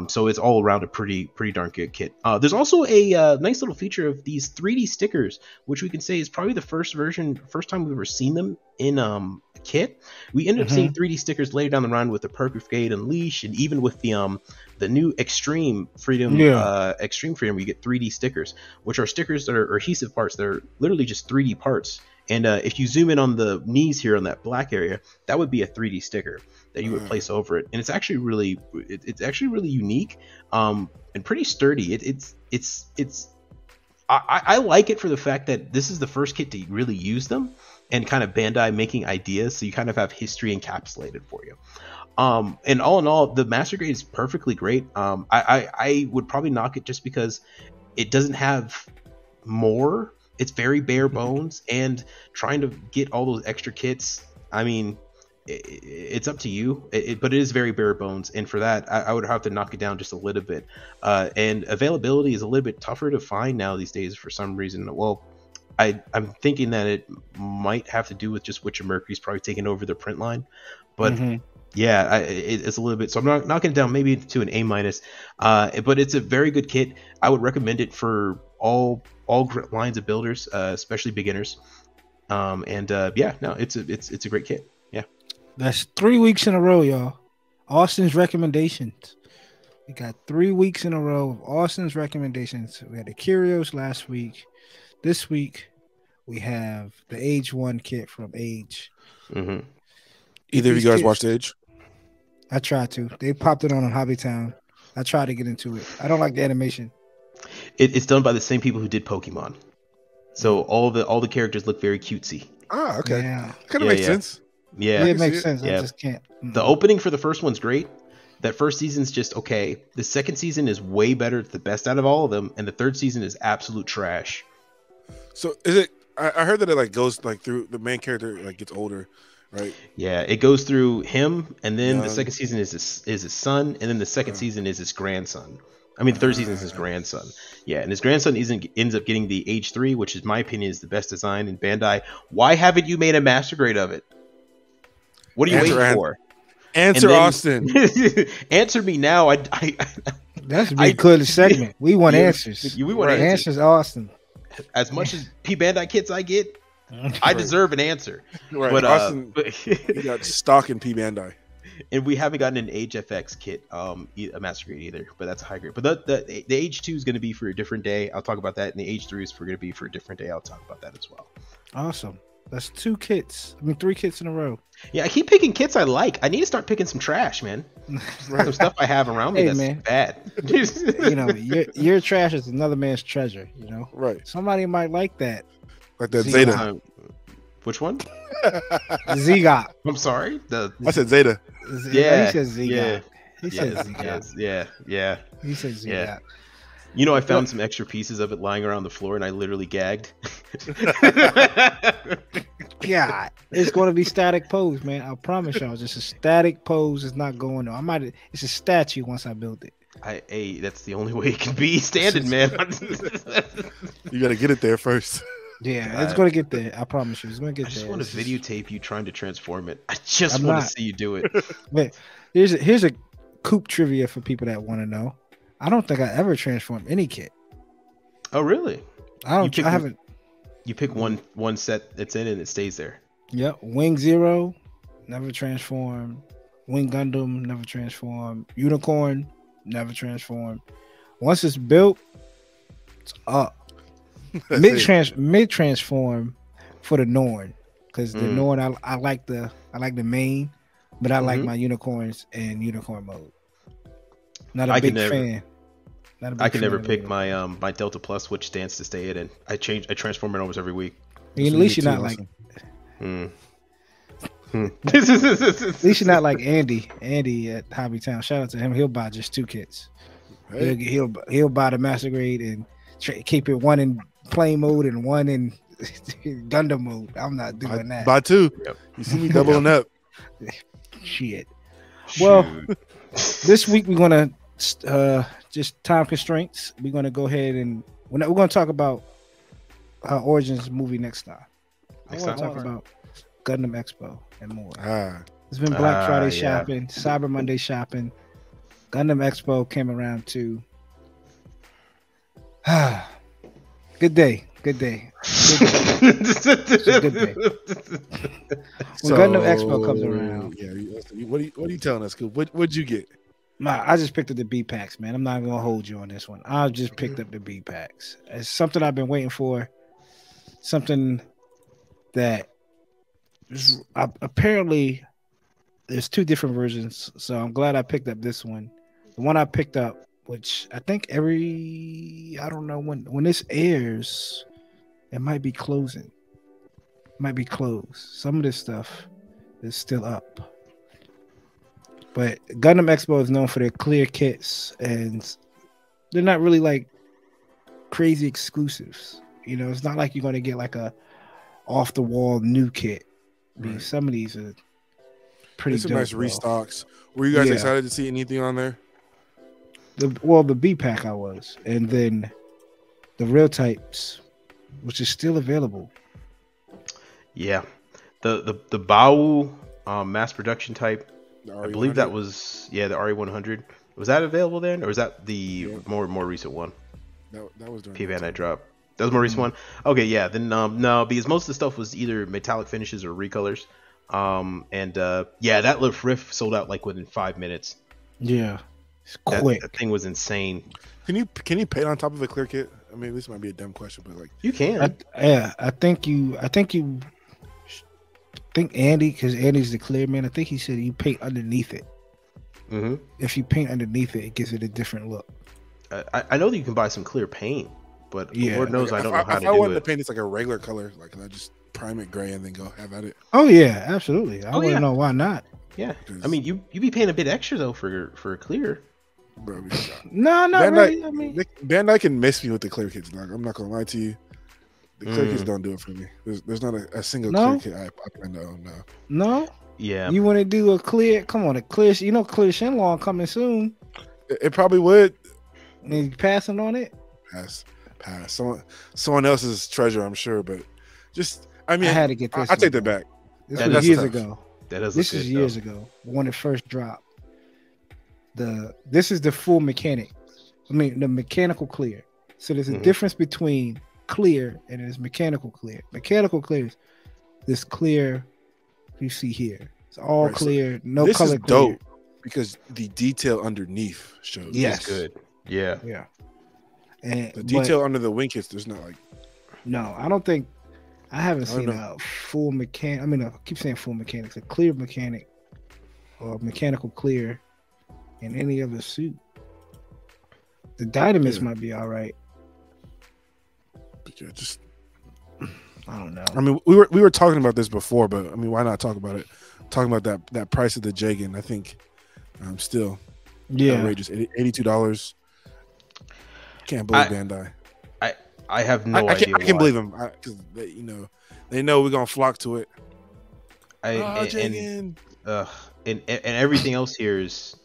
So it's all around a pretty darn good kit. There's also a nice little feature of these 3D stickers, which we can say is probably the first time we've ever seen them in a kit. We ended up seeing 3D stickers later down the line with the Purple Brigade Unleash, and even with the new Extreme Freedom, Extreme Freedom, you get 3D stickers, which are stickers that are adhesive parts that are literally just 3D parts. And if you zoom in on the knees here on that black area, that would be a 3D sticker that you would place over it, and it's actually really unique and pretty sturdy. I like it for the fact that this is the first kit to really use them, and kind of Bandai making ideas, so you kind of have history encapsulated for you. And all in all, the Master Grade is perfectly great. I would probably knock it just because it doesn't have more. It's very bare bones, and trying to get all those extra kits, I mean, it's up to you, but it is very bare bones, and for that I would have to knock it down just a little bit. And availability is a little bit tougher to find now these days for some reason. Well, I'm thinking that it might have to do with just Witcher Mercury's probably taking over the print line, but yeah, it's a little bit, so I'm not knocking it down maybe to an A-. But it's a very good kit. I would recommend it for all lines of builders, especially beginners. Yeah, no, it's a great kit. Yeah, that's 3 weeks in a row, y'all. Austen's recommendations. We got 3 weeks in a row of Austin's recommendations. We had the Curios last week. This week, we have the Age 1 kit from Age. Mm-hmm. Either of you guys watched Age? I tried to. They popped it on Hobbytown. I tried to get into it. I don't like the animation. It's done by the same people who did Pokemon. So all the characters look very cutesy. Ah, okay. Yeah. Kind of makes sense. Yeah. It makes sense. Yeah. I just can't. The opening for the first one's great. That first season's just okay. The second season is way better. It's the best out of all of them. And the third season is absolute trash. So is it? I heard that it like goes like through the main character like gets older, right? Yeah, it goes through him, and then the Young. second season is his son, and then the second season is his grandson. I mean, the third season is his grandson. Yeah, and his grandson ends up getting the Age 3, which is my opinion is the best design in Bandai. Why haven't you made a master grade of it? What are you waiting for? Answer Austen. Answer me now. That's a big good segment. We want answers. We want answers, Austin. As much as P Bandai kits I get, I deserve an answer. Right. But Austin, you got stock in P Bandai. And we haven't gotten an Age FX kit, a master grade either, but that's a high grade. But the Age 2 is going to be for a different day. I'll talk about that. And the Age 3 is going to be for a different day. I'll talk about that as well. Awesome. That's 2 kits. I mean, 3 kits in a row. Yeah, I keep picking kits I like. I need to start picking some trash, man. Some stuff I have around me that's bad. You know, your trash is another man's treasure, you know? Right. Somebody might like that. Like that Zeta. Which one? Zigot. I'm sorry? I said Zeta. Yeah. He said Zigot. Yeah. He said Zigot. Yeah. He said Zigot. Yeah. You know, I found some extra pieces of it lying around the floor, and I literally gagged. God, it's going to be static pose, man. I promise y'all, just a static pose is not going on. It's a statue once I build it. Hey, that's the only way it can be standing, man. You got to get it there first. Yeah, it's going to get there. I promise you, it's going to get there. I just want to videotape you trying to transform it. I just want to see you do it. But here's a Coop trivia for people that want to know. I don't think I ever transformed any kit. Oh, really? I haven't. You pick one set that's in and it stays there. Yep. Wing Zero, never transformed. Wing Gundam, never transformed. Unicorn, never transformed. Once it's built, it's up. Mid transform for the Norn, because the Norn I like the main, but I like my unicorns in unicorn mode. Not a big fan. I can never pick my my Delta Plus which stance to stay in, and I transform it almost every week. At least you're not like. At least you're not like Andy. Andy at Hobbytown. Shout out to him. He'll buy just 2 kits. Hey. He'll buy the master grade and keep it one in plain mode and one in Gundam mode. I'm not doing that. Buy 2. Yep. You see me doubling up. Shit. Well, this week we're gonna just time constraints. We're gonna go ahead and we're gonna talk about Origins movie next time. I want to talk about Gundam Expo and more. It's been Black Friday shopping, Cyber Monday shopping. Gundam Expo came around too. Good day. Good day. It's a good day. When Gundam Expo comes around. Yeah, what are you telling us? What'd you get? I just picked up the B packs, man. I'm not gonna hold you on this one. I just picked up the B packs. It's something I've been waiting for. Something that apparently there's 2 different versions, so I'm glad I picked up this one. The one I picked up, which I think I don't know when this airs, it might be closing. It might be closed. Some of this stuff is still up. But Gundam Expo is known for their clear kits, and they're not really like crazy exclusives. You know, it's not like you're going to get like a off the wall new kit. I mean, some of these are pretty. Some nice restocks. Were you guys excited to see anything on there? The B pack I was, and then the real types, which is still available. Yeah, the Baowu mass production type. I believe that was the RE100. Was that available then, or was that the more recent one? That was during P Bandai drop. That was more recent one. Okay, yeah. Then no, because most of the stuff was either metallic finishes or recolors. That riff sold out like within 5 minutes. Yeah. It's quick. That thing was insane. Can you paint on top of a clear kit? I mean, this might be a dumb question, but like You can. I think Andy, because Andy's the clear man. I think he said you paint underneath it. Mm-hmm. If you paint underneath it, it gives it a different look. I know that you can buy some clear paint, but Lord knows like, I don't know how to do it. If I wanted to paint this like a regular color, like can I just prime it gray and then go have at it? Oh yeah, absolutely. I want to know why not. Yeah, I mean you be paying a bit extra though for a clear. Bro, no, not really. I mean, Bandai can miss me with the clear kits. Like I'm not gonna lie to you, the clear kits don't do it for me. There's not a single clear kit I plan to own now. No. Yeah. You want to do a clear? Come on, a clear. You know, clear Shenlong coming soon. It probably would. And you passing on it? Pass. Someone else's treasure, I'm sure, but just I mean, I had to get this. I take that back. This was years ago. This is years ago when it first dropped. This is the full mechanic. I mean, the mechanical clear. So there's a difference between clear and there's mechanical clear. Mechanical clear is this clear you see here. It's all clear, no this color. This is dope because the detail underneath shows. Yes, it's good. Yeah, yeah. And the detail under the wing kits, there's not like. No, I don't think. I haven't seen a full mechanic. I mean, I keep saying full mechanics. A clear mechanic or mechanical clear in any other suit. The Dynamis might be all right. But yeah, just I don't know. I mean, we were talking about this before, but I mean, why not talk about it? Talking about that price of the Jagan, I think still outrageous. $82. Can't believe Bandai. I have no idea. I can believe them because they know we're gonna flock to it. And everything else here is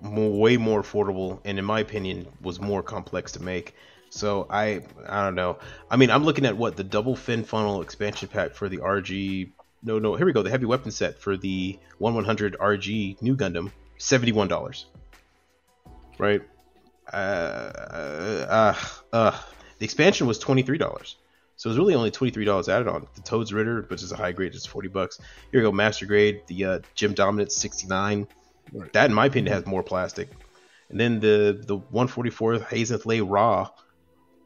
way more affordable, and in my opinion, was more complex to make. So I don't know. I mean, I'm looking at the double fin funnel expansion pack for the RG. No, here we go. The heavy weapon set for the 1100 RG new Gundam, $71. Right. The expansion was $23, so it was really only $23 added on. The Toad's Ritter, which is a high grade, is $40. Here we go, Master Grade, the Gym Dominance, $69. Right. That, in my opinion, has more plastic. And then the 144th Hazenth Lay Raw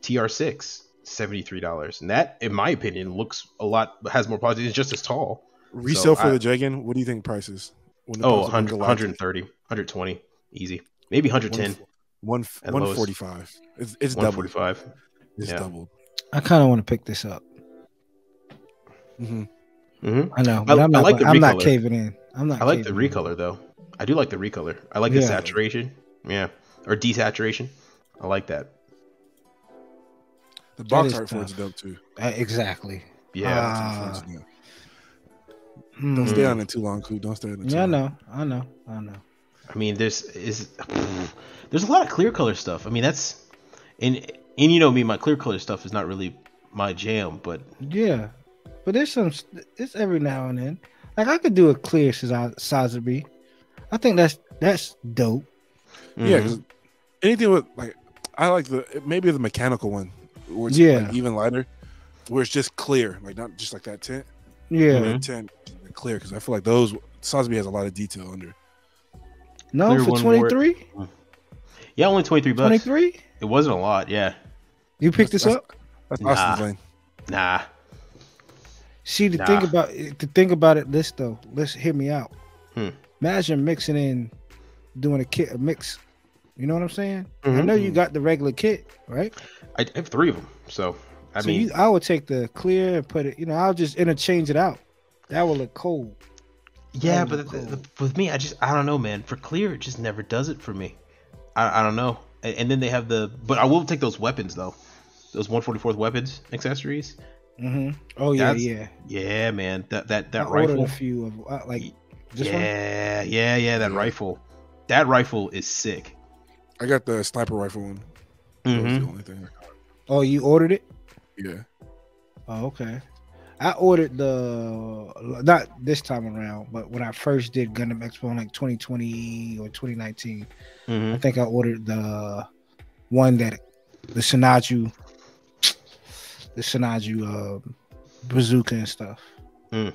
TR6, $73, and that, in my opinion, looks has more plastic. It's just as tall. Resale for the Jagan, what do you think price is? 130, 120, easy, maybe 110. 145. It's 145. Doubled. It's doubled. I kind of want to pick this up. I know, but I'm not caving in. I like the recolor though. I do like the recolor. I like the saturation. Yeah, or desaturation. I like that. The box art for it's dope too. Exactly. Yeah. Don't stay on it too long, Coop. Don't stay on it too long. I know. I mean, there's a lot of clear color stuff. I mean, that's and you know me, my clear color stuff is not really my jam, but yeah, but there's every now and then. Like I could do a clear Sazerabi. I think that's dope. Yeah, because anything with I like maybe the mechanical one, where it's even lighter, where it's just clear, like not just like that tint. Yeah, tint clear, because I feel like those Sazerabi has a lot of detail under. No, clear for 23. Yeah, only $23. 23. It wasn't a lot. Yeah. You picked this up? That's Austen's lane. Nah. See, the thing about it, let's hear me out. Imagine mixing in, doing a mix. You know what I'm saying? I know you got the regular kit, right? I have 3 of them, so I mean, I would take the clear and put it. I'll just interchange it out. That will look cold. Yeah, but with me, I don't know, man. For clear, it just never does it for me. I don't know. And then they have but I will take those weapons though. Those 144th weapons accessories. Oh yeah. Yeah, man. That I rifle. A few of that rifle. That rifle is sick. I got the sniper rifle one. That was the only thing I got. Oh, you ordered it? Yeah. Oh, okay. I ordered not this time around, but when I first did Gundam Expo in 2020 or 2019, I think I ordered the one that the Sinaju bazooka and stuff. I'm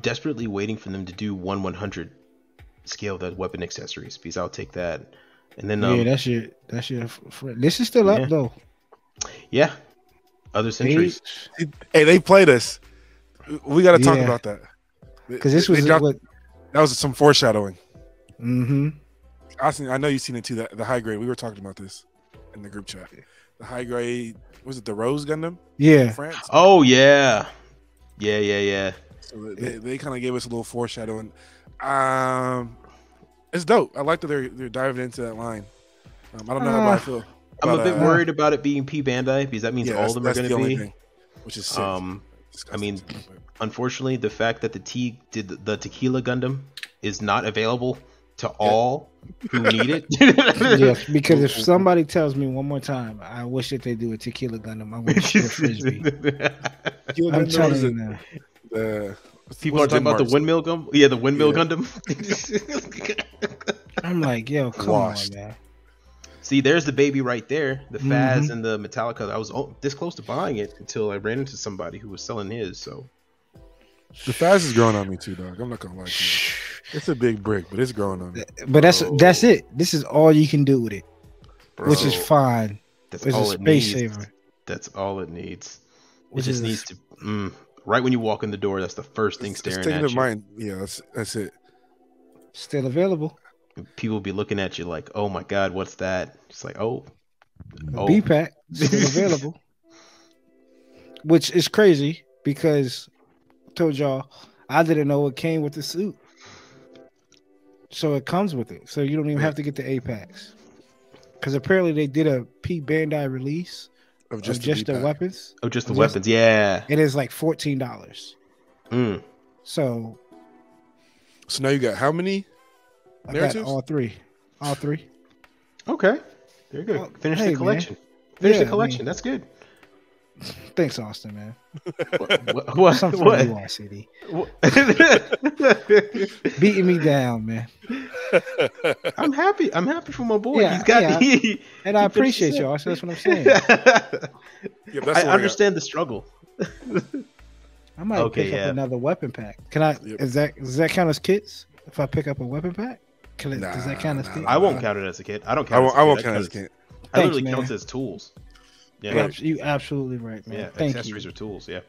desperately waiting for them to do 1/100 scale the weapon accessories because I'll take that. And then yeah, that's your friend. This is still up though. Yeah, other centuries. Hey, they played us. We got to talk about that because this was that was some foreshadowing. Mm-hmm. Austen, I know you've seen it too. The high grade. We were talking about this in the group chat. The high grade, was it the Rose Gundam? Yeah. France. Oh yeah. So they kind of gave us a little foreshadowing. It's dope. I like that they're diving into that line. I don't know how I feel. I'm a bit worried about it being P Bandai because that means all of them are going to be. Which is sick. I mean, unfortunately, the fact that the Tequila Gundam is not available to all who need it. Yes, because if somebody tells me one more time, I wish that they do a Tequila Gundam, I'm going to shoot a frisbee. I'm telling you now. People are talking about the windmill Gundam. Yeah, the windmill Gundam. I'm like, yo, come on, man. See, there's the baby right there, the Faz and the Metallica. I was this close to buying it until I ran into somebody who was selling his. So the Faz is growing on me too, dog. I'm not gonna lie to you. It's a big brick, but it's growing on me. But that's it. This is all you can do with it, which is fine. That's it's all a it space needs. saver. That's all it needs. It just needs to. Right when you walk in the door, that's the first thing staring at you. Mind. Yeah, that's it. Still available. People be looking at you like, "Oh my God, what's that?" It's like, "Oh, B-Pack still available," which is crazy because I told y'all I didn't know it came with the suit, so it comes with it. So you don't even have to get the A-Packs because apparently they did a P Bandai release of just the weapons. Oh, just the weapons, yeah. It is like $14. So now you got how many? I got all three. Okay, very good. Finish the collection. Finish the collection. That's good. Thanks, Austen, man. What? Something for you on CD. Beating me down, man. I'm happy. I'm happy for my boy. Yeah, He's got and I appreciate you, Austen. That's what I'm saying. I understand the struggle. I might pick up another weapon pack. Can I? Does that count as kits? If I pick up a weapon pack, does that count as kits? I won't count it as a kit. I don't count. I won't count it as a kit. I literally count it as tools. Yeah, you absolutely right, man. Yeah, Thank accessories are tools. Yeah.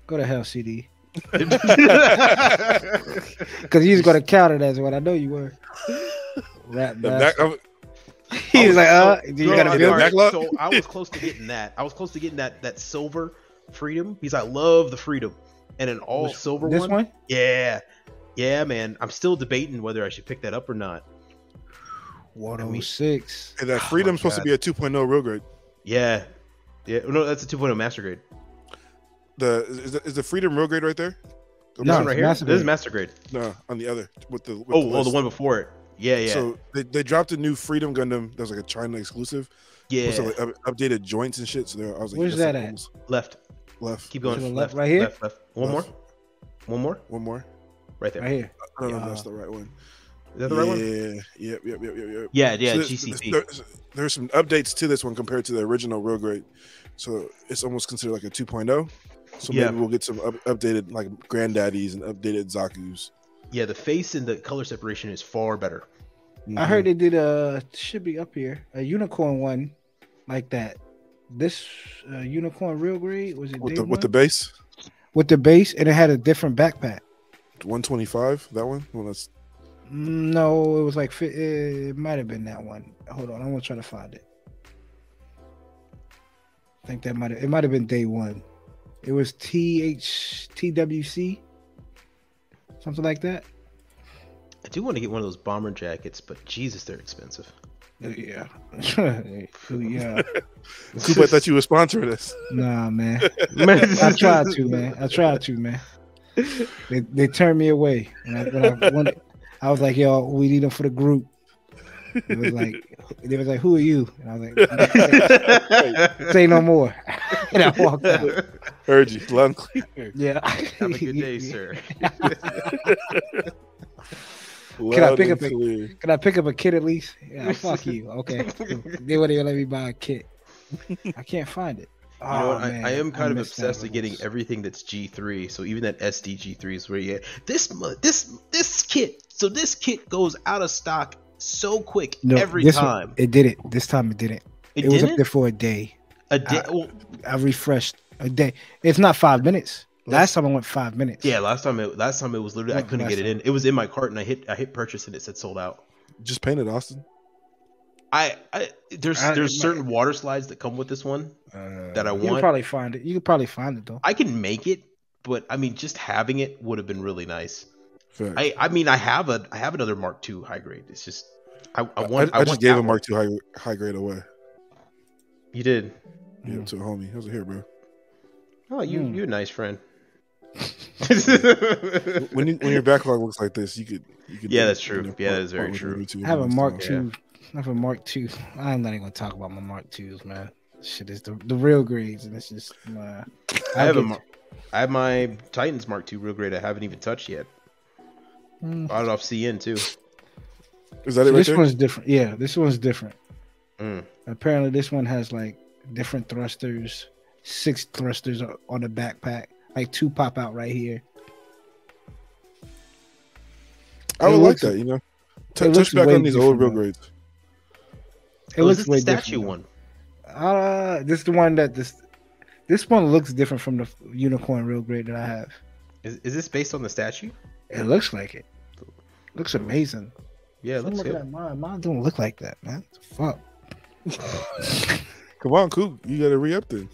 Go to hell, CD. Because you was gonna count it as what I know you were. He was like, you gotta build backlog. So I was close to getting that. I was close to getting that silver freedom because I love the freedom and an all silver one. This one? Yeah, man. I'm still debating whether I should pick that up or not. 106. And that freedom's supposed to be a 2.0 real grade. Yeah. No, that's a 2.0 master grade. Is the freedom real grade right there? No, right here. This is master grade. No, on the other with the one before it. Yeah. So they dropped a new Freedom Gundam that was like a China exclusive. Yeah. With some, like, updated joints and shit. So I was like, where's that at? Left. Keep going. Left. Right here. Left. One more. Right there. Right here. I don't know if that's the right one. Is that the right one? Yep. Yeah. So GCP. There's some updates to this one compared to the original real grade. So it's almost considered like a 2.0. So maybe we'll get some updated like granddaddies and updated Zaku's. Yeah, the face and the color separation is far better. I heard they did should be up here, a unicorn one like that. This unicorn real grade was it with the base? With the base, and it had a different backpack. 125, that one? Well, that's no, it was like it might have been that one. Hold on, I'm gonna try to find it. I think it might have been day one. It was TWC, something like that. I do want to get one of those bomber jackets, but Jesus, they're expensive. Yeah. Coop, I thought you were sponsoring us. Nah, man. I tried to, man. They turned me away. And I was like, yo, we need them for the group. They was like, who are you? And I was like, say no more. And I walked out. Heard you, loud and clear. Yeah. Have a good day, sir. Can I pick up a kit at least? Yeah, fuck you. Okay. They wouldn't even let me buy a kit. I can't find it. You know what? man, I am kind of missed that obsessed with getting release. everything that's G3. So even that SD G3 is where you get this kit. So this kit goes out of stock so quick No, every this time. it did it. This time it didn't. It was up didn't? there for a day. A day. I refreshed a day. It's not 5 minutes. Last time I went 5 minutes. Yeah, last time it was literally I couldn't get it in. It was in my cart and I hit purchase and it said sold out. Just paint it, Austin. There's certain water slides that come with this one that I want. You can probably find it. You can probably find it though. I can make it, but I mean, just having it would have been really nice. Fair. I mean, I have another Mark II high grade. It's just I just gave a Mark II high grade away. You did? Yeah, to a homie. I was here, bro. Oh, you're a nice friend. when your backlog looks like this, you could. Yeah, that's true. Yeah, that's very true. I have a Mark II. I have a Mark II. I'm not even gonna talk about my Mark IIs, man. Shit is the real grades, and it's just. I have my Titans Mark II real grade. I haven't even touched yet. Bought it off CN too. Is that it? Right this there? one's different. Yeah, this one's different. Mm. Apparently, this one has like different thrusters. 6 thrusters on the backpack. Like 2 pop out right here. I would like that, you know. Touch back on these old real grades. It looks this way the statue different. One. This is the one that this one looks different from the unicorn real grade that I have. Is this based on the statue? It looks like it. Looks amazing. Yeah, it looks look good. at mine. Mine don't look like that, man. What the fuck. Come on, Coop. You gotta re-up then.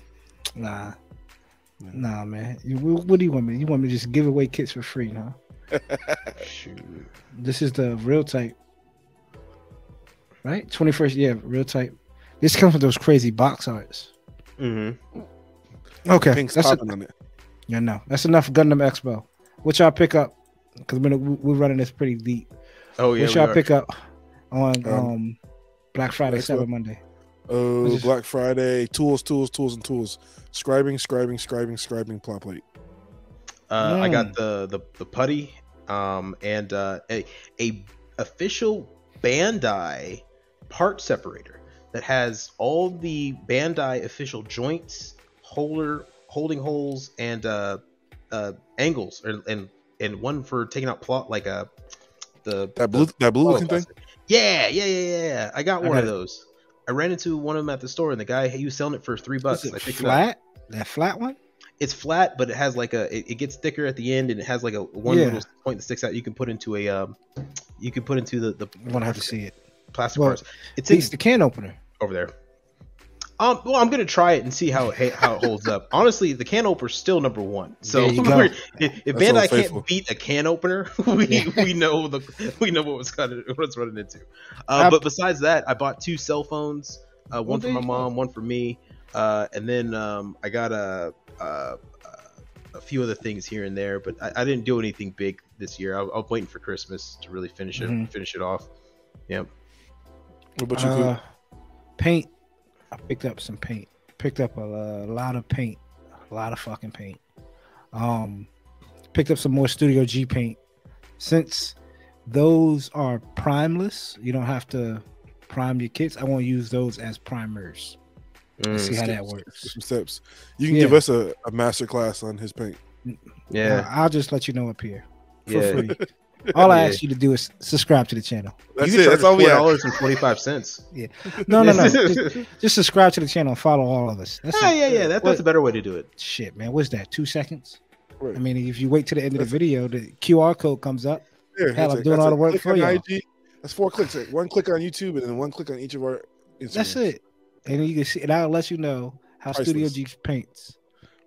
Nah, man. What do you want me? You want me to just give away kits for free, huh? Shoot. This is the real type, right? 21st, yeah, real type. This comes with those crazy box arts. Mm-hmm. Okay, Pink's that's popping on it. Yeah, no, that's enough. Gundam Expo. What y'all pick up? Because we're running this pretty deep. Oh yeah. What y'all pick up on Black Friday, Cyber Monday? Oh, Black Friday, tools, and tools. Scribing, plot plate. I got the putty, and a official Bandai part separator that has all the Bandai official joints, holding holes, and angles, and one for taking out plot like that blue looking thing. Yeah. I got one of those. I ran into one of them at the store, and the guy he was selling it for $3. Is it flat? That flat one? It's flat, but it has like it gets thicker at the end, and it has like one little point that sticks out. You can put into the I'm gonna have to see it. Plastic parts. It's the can opener over there. Well, I'm gonna try it and see how it holds up. Honestly, the can opener's still number one. So if Bandai can't beat a can opener, we know what's running into. But besides that, I bought 2 cell phones, one for my mom, one for me, and then I got a few other things here and there. But I didn't do anything big this year. I was waiting for Christmas to really finish it off. Yep. What about you? Paint. I picked up some paint. Picked up a lot of paint. A lot of fucking paint. Picked up some more Studio G paint. Since those are primeless, you don't have to prime your kits. I want to use those as primers. See how that works. Some steps. You can give us a master class on his paint. Yeah. I'll just let you know up here for free. All I ask you to do is subscribe to the channel. That's it. That's all we have. $4.25. Yeah. No. Just subscribe to the channel and follow all of us. That's a better way to do it. Shit, man. What's that? 2 seconds? Right. I mean, if you wait to the end of the video, the QR code comes up. Yeah, hell, I'm doing all the work for you. That's 4 clicks. 1 click on YouTube and then 1 click on each of our Instagrams. That's it. And you can see, and I'll let you know how Studio G paints.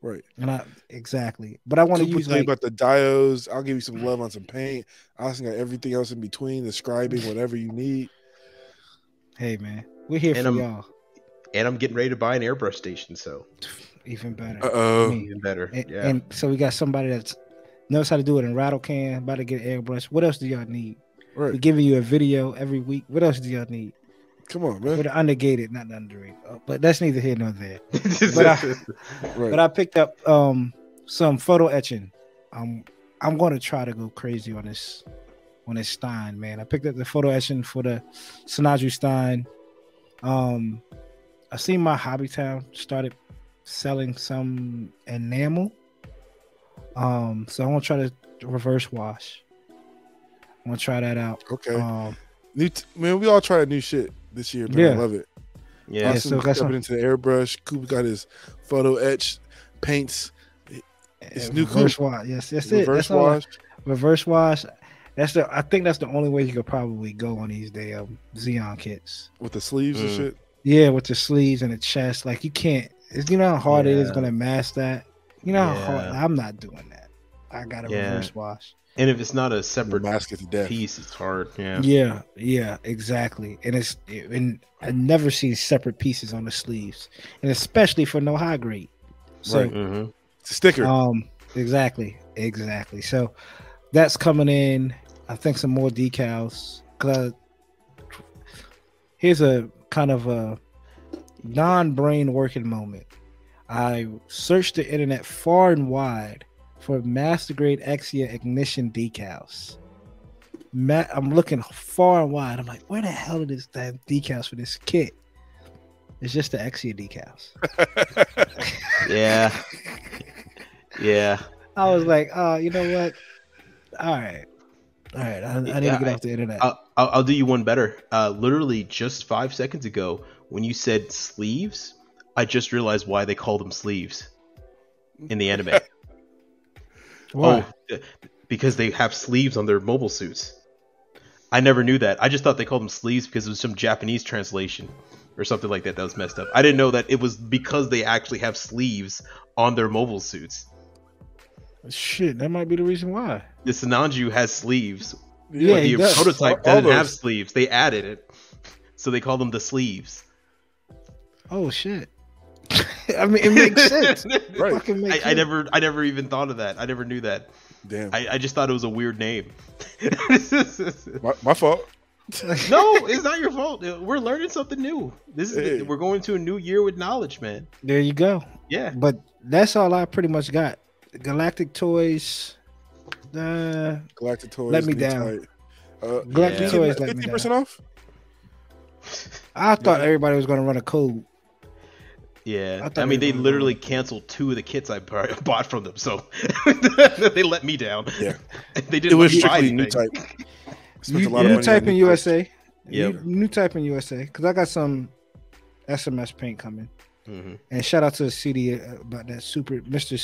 Right. And exactly. But I want to use about the diodes. I'll give you some love on some paint. I also got everything else in between, the scribing, whatever you need. Hey man, we're here for y'all. And I'm getting ready to buy an airbrush station, so even better. Even better. And so we got somebody that knows how to do it in rattle can, about to get an airbrush. What else do y'all need? Right. We're giving you a video every week. What else do y'all need? Come on, man. With the undergated, not the underrated. But that's neither here nor there. But I picked up some photo etching. I'm going to try to go crazy on this Stein, man. I picked up the photo etching for the Sinaju Stein. I seen my Hobby Town started selling some enamel. So I'm gonna try to reverse wash. I'm gonna try that out. Okay. Man, we all tried new shit this year, man. I love it. Yeah. Austen stepping into the airbrush. Coop got his photo etch paints. It's new reverse Coop. wash. Yes, that's Reverse it. wash. Reverse wash. I think that's the only way you could probably go on these Xeon kits. With the sleeves and shit. Yeah, with the sleeves and the chest. Like you can't. You know how hard it is gonna mask that. You know how hard. I'm not doing that. I gotta reverse wash. And if it's not a separate mask it to death. piece, it's hard. Yeah, exactly. And I never see separate pieces on the sleeves, and especially for no high grade. So it's a sticker. Exactly. So that's coming in. I think some more decals. Here's a kind of a non-brain working moment. I searched the internet far and wide for master grade Exia ignition decals. I'm looking far and wide. I'm like, where the hell is that decals for this kit? It's just the Exia decals. Yeah. I was like, you know what? All right. I need to get off the internet. I'll do you one better. Literally just 5 seconds ago, when you said sleeves, I just realized why they call them sleeves in the anime. Why? Because they have sleeves on their mobile suits. I never knew that. I just thought they called them sleeves because it was some Japanese translation or something like that was messed up. I didn't know that it was because they actually have sleeves on their mobile suits. Shit, that might be the reason why. The Sinanju has sleeves. Yeah, the prototype doesn't have sleeves. They added it, so they call them the sleeves. Oh shit! I mean, it makes sense. Right. I never even thought of that. I never knew that. Damn. I just thought it was a weird name. my fault. No, it's not your fault. We're learning something new. We're going to a new year with knowledge, man. There you go. Yeah. But that's all I pretty much got. Galactic Toys. Galactic Toys. Let me down. Galactic Toys let me down. 50% off? I thought everybody was going to run a code. Yeah, I mean, they literally canceled 2 of the kits I bought from them, so they let me down. Yeah, they didn't. It was strictly new type. New type in USA. Yeah, new type in USA. Because I got some SMS paint coming. Mm-hmm. And shout out to the CD about that Mr.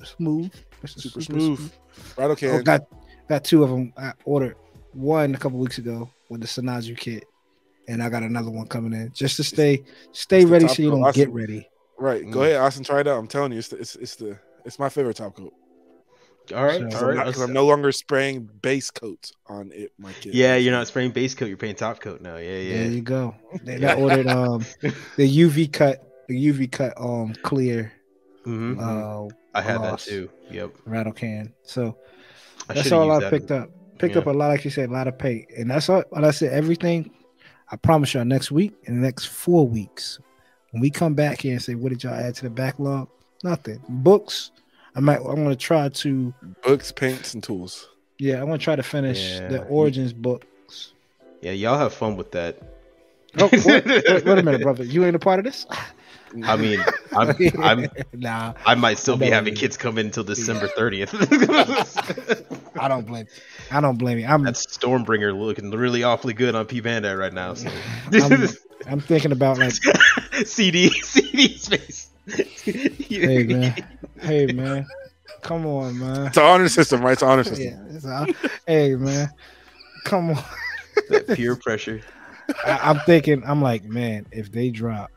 Smooth. Super Smooth. Right, okay. Got 2 of them. I ordered one a couple weeks ago with the Sinanju kit. And I got another one coming in just to stay ready so you don't Austen, get ready. Right. Go ahead, Austen. Try it out. I'm telling you, it's my favorite top coat. All right. Because I'm no longer spraying base coats on it. My kid. Yeah, you're not spraying base coat. You're painting top coat now. Yeah. There you go. I ordered the UV cut clear. Mm-hmm. I had that too. Yep. Rattle can. So that's all I picked up. Picked up a lot, like you said, a lot of paint, and that's all. Like I said, everything. I promise y'all next week, in the next 4 weeks, when we come back here and say, what did y'all add to the backlog? Nothing. Books. I'm going to try to... Books, paints, and tools. Yeah, I'm going to try to finish the Origins books. Yeah, y'all have fun with that. Oh, wait a minute, brother. You ain't a part of this? I mean, nah. I might still be having kids come in until December 30th. I don't blame you. That Stormbringer looking really awfully good on P Bandai right now. So. I'm thinking about like CD space. Hey man, come on, man. It's an honor system, right? It's an honor system. Hey man, come on. That peer pressure. I'm thinking. I'm like, man, if they drop.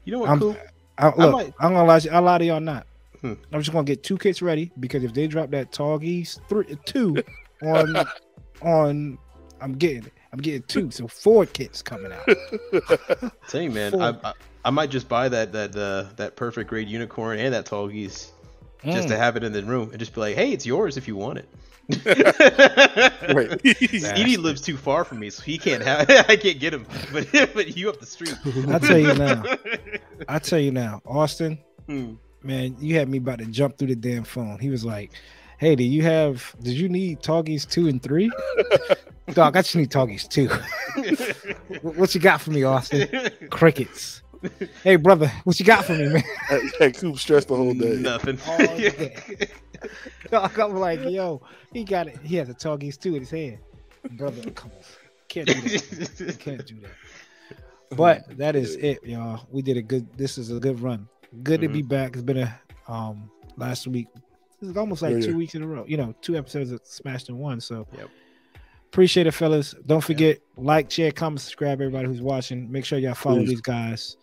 You know what, Coop? I'm gonna lie to you. I'll lie to y'all not. I'm just gonna get 2 kits ready because if they drop that Toggies 2 on, I'm getting 2, so 4 kits coming out. Tell you, man, I might just buy that perfect grade unicorn and that Toggies just to have it in the room and just be like, hey, it's yours if you want it. Right. Edie lives too far from me, so he can't have it. I can't get him, but you up the street. I tell you now, Austen, man, you had me about to jump through the damn phone. He was like, hey, did you need Toggies 2 and 3? Dog, I just need Toggies 2. What you got for me, Austen? Crickets. Hey, brother, what you got for me, man? Hey, Coop stressed the whole day. Nothing. All day. I'm like, yo, he got it. He has a Targis too in his hand. Brother, come on. Can't do that. You can't do that. But that is it, y'all. We did a good. This is a good run. Good to be back. It's been a last week. This is almost like 2 weeks in a row. 2 episodes of Smashed in One. So appreciate it, fellas. Don't forget, like, share, comment, subscribe, everybody who's watching. Make sure y'all follow these guys.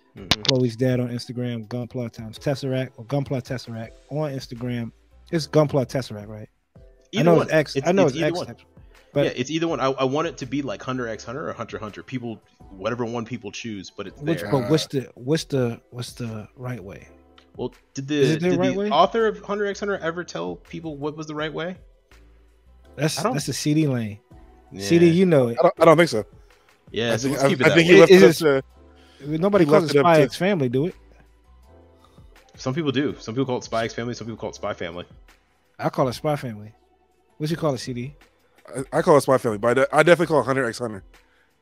Chloe's dad on Instagram, Gunpla times Tesseract, or Gunpla Tesseract on Instagram. It's Gunpla Tesseract, right? Either I know one. it's X. I know it's X. One. But yeah, it's either one. I want it to be like Hunter x Hunter or Hunter x Hunter. People, whatever one people choose, but it's there. But what's the right way? Well, did the author of Hunter x Hunter ever tell people what was the right way? That's the CD lane. Yeah. CD, you know it. I don't think so. Yeah, I think he left it up to. Nobody calls it Spy X Family, do it? Some people do. Some people call it Spy X Family. Some people call it Spy Family. I call it Spy Family. What you call it, CD? I call it Spy Family, but I definitely call it Hunter x Hunter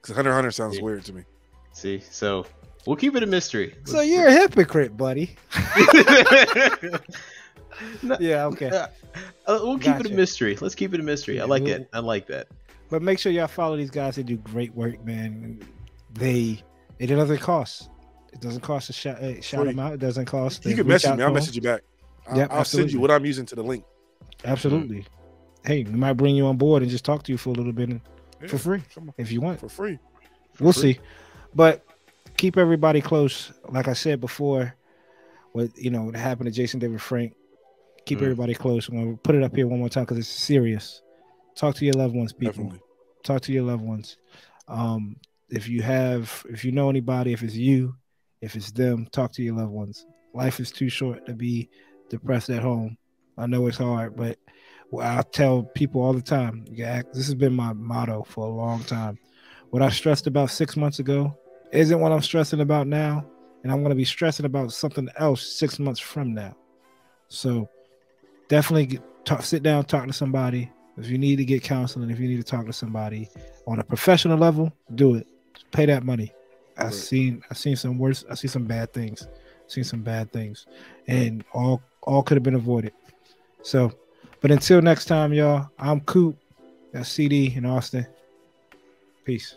because Hunter x Hunter sounds weird to me. See, so we'll keep it a mystery. So you're a hypocrite, buddy. Yeah, okay. We'll keep it a mystery. Let's keep it a mystery. I like it. I like that. But make sure y'all follow these guys. They do great work, man. It doesn't cost. It doesn't cost to shout them out. It doesn't cost. You can message me. I'll message you back. I'll send you what I'm using to the link. Absolutely. Hey, we might bring you on board and just talk to you for a little bit for free if you want. For free. We'll see. But keep everybody close. Like I said before, what happened to Jason David Frank. Keep everybody close. I'm gonna put it up here one more time because it's serious. Talk to your loved ones, people. Definitely. Talk to your loved ones. If you know anybody, if it's you, if it's them, talk to your loved ones. Life is too short to be depressed at home. I know it's hard, but I tell people all the time, this has been my motto for a long time. What I stressed about 6 months ago isn't what I'm stressing about now, and I'm going to be stressing about something else 6 months from now. So definitely sit down, talk to somebody. If you need to get counseling, if you need to talk to somebody on a professional level, do it. Pay that money. I've seen some worse. I see some bad things. And all could have been avoided. So, but until next time, y'all, I'm Coop. That's CD in Austen. Peace.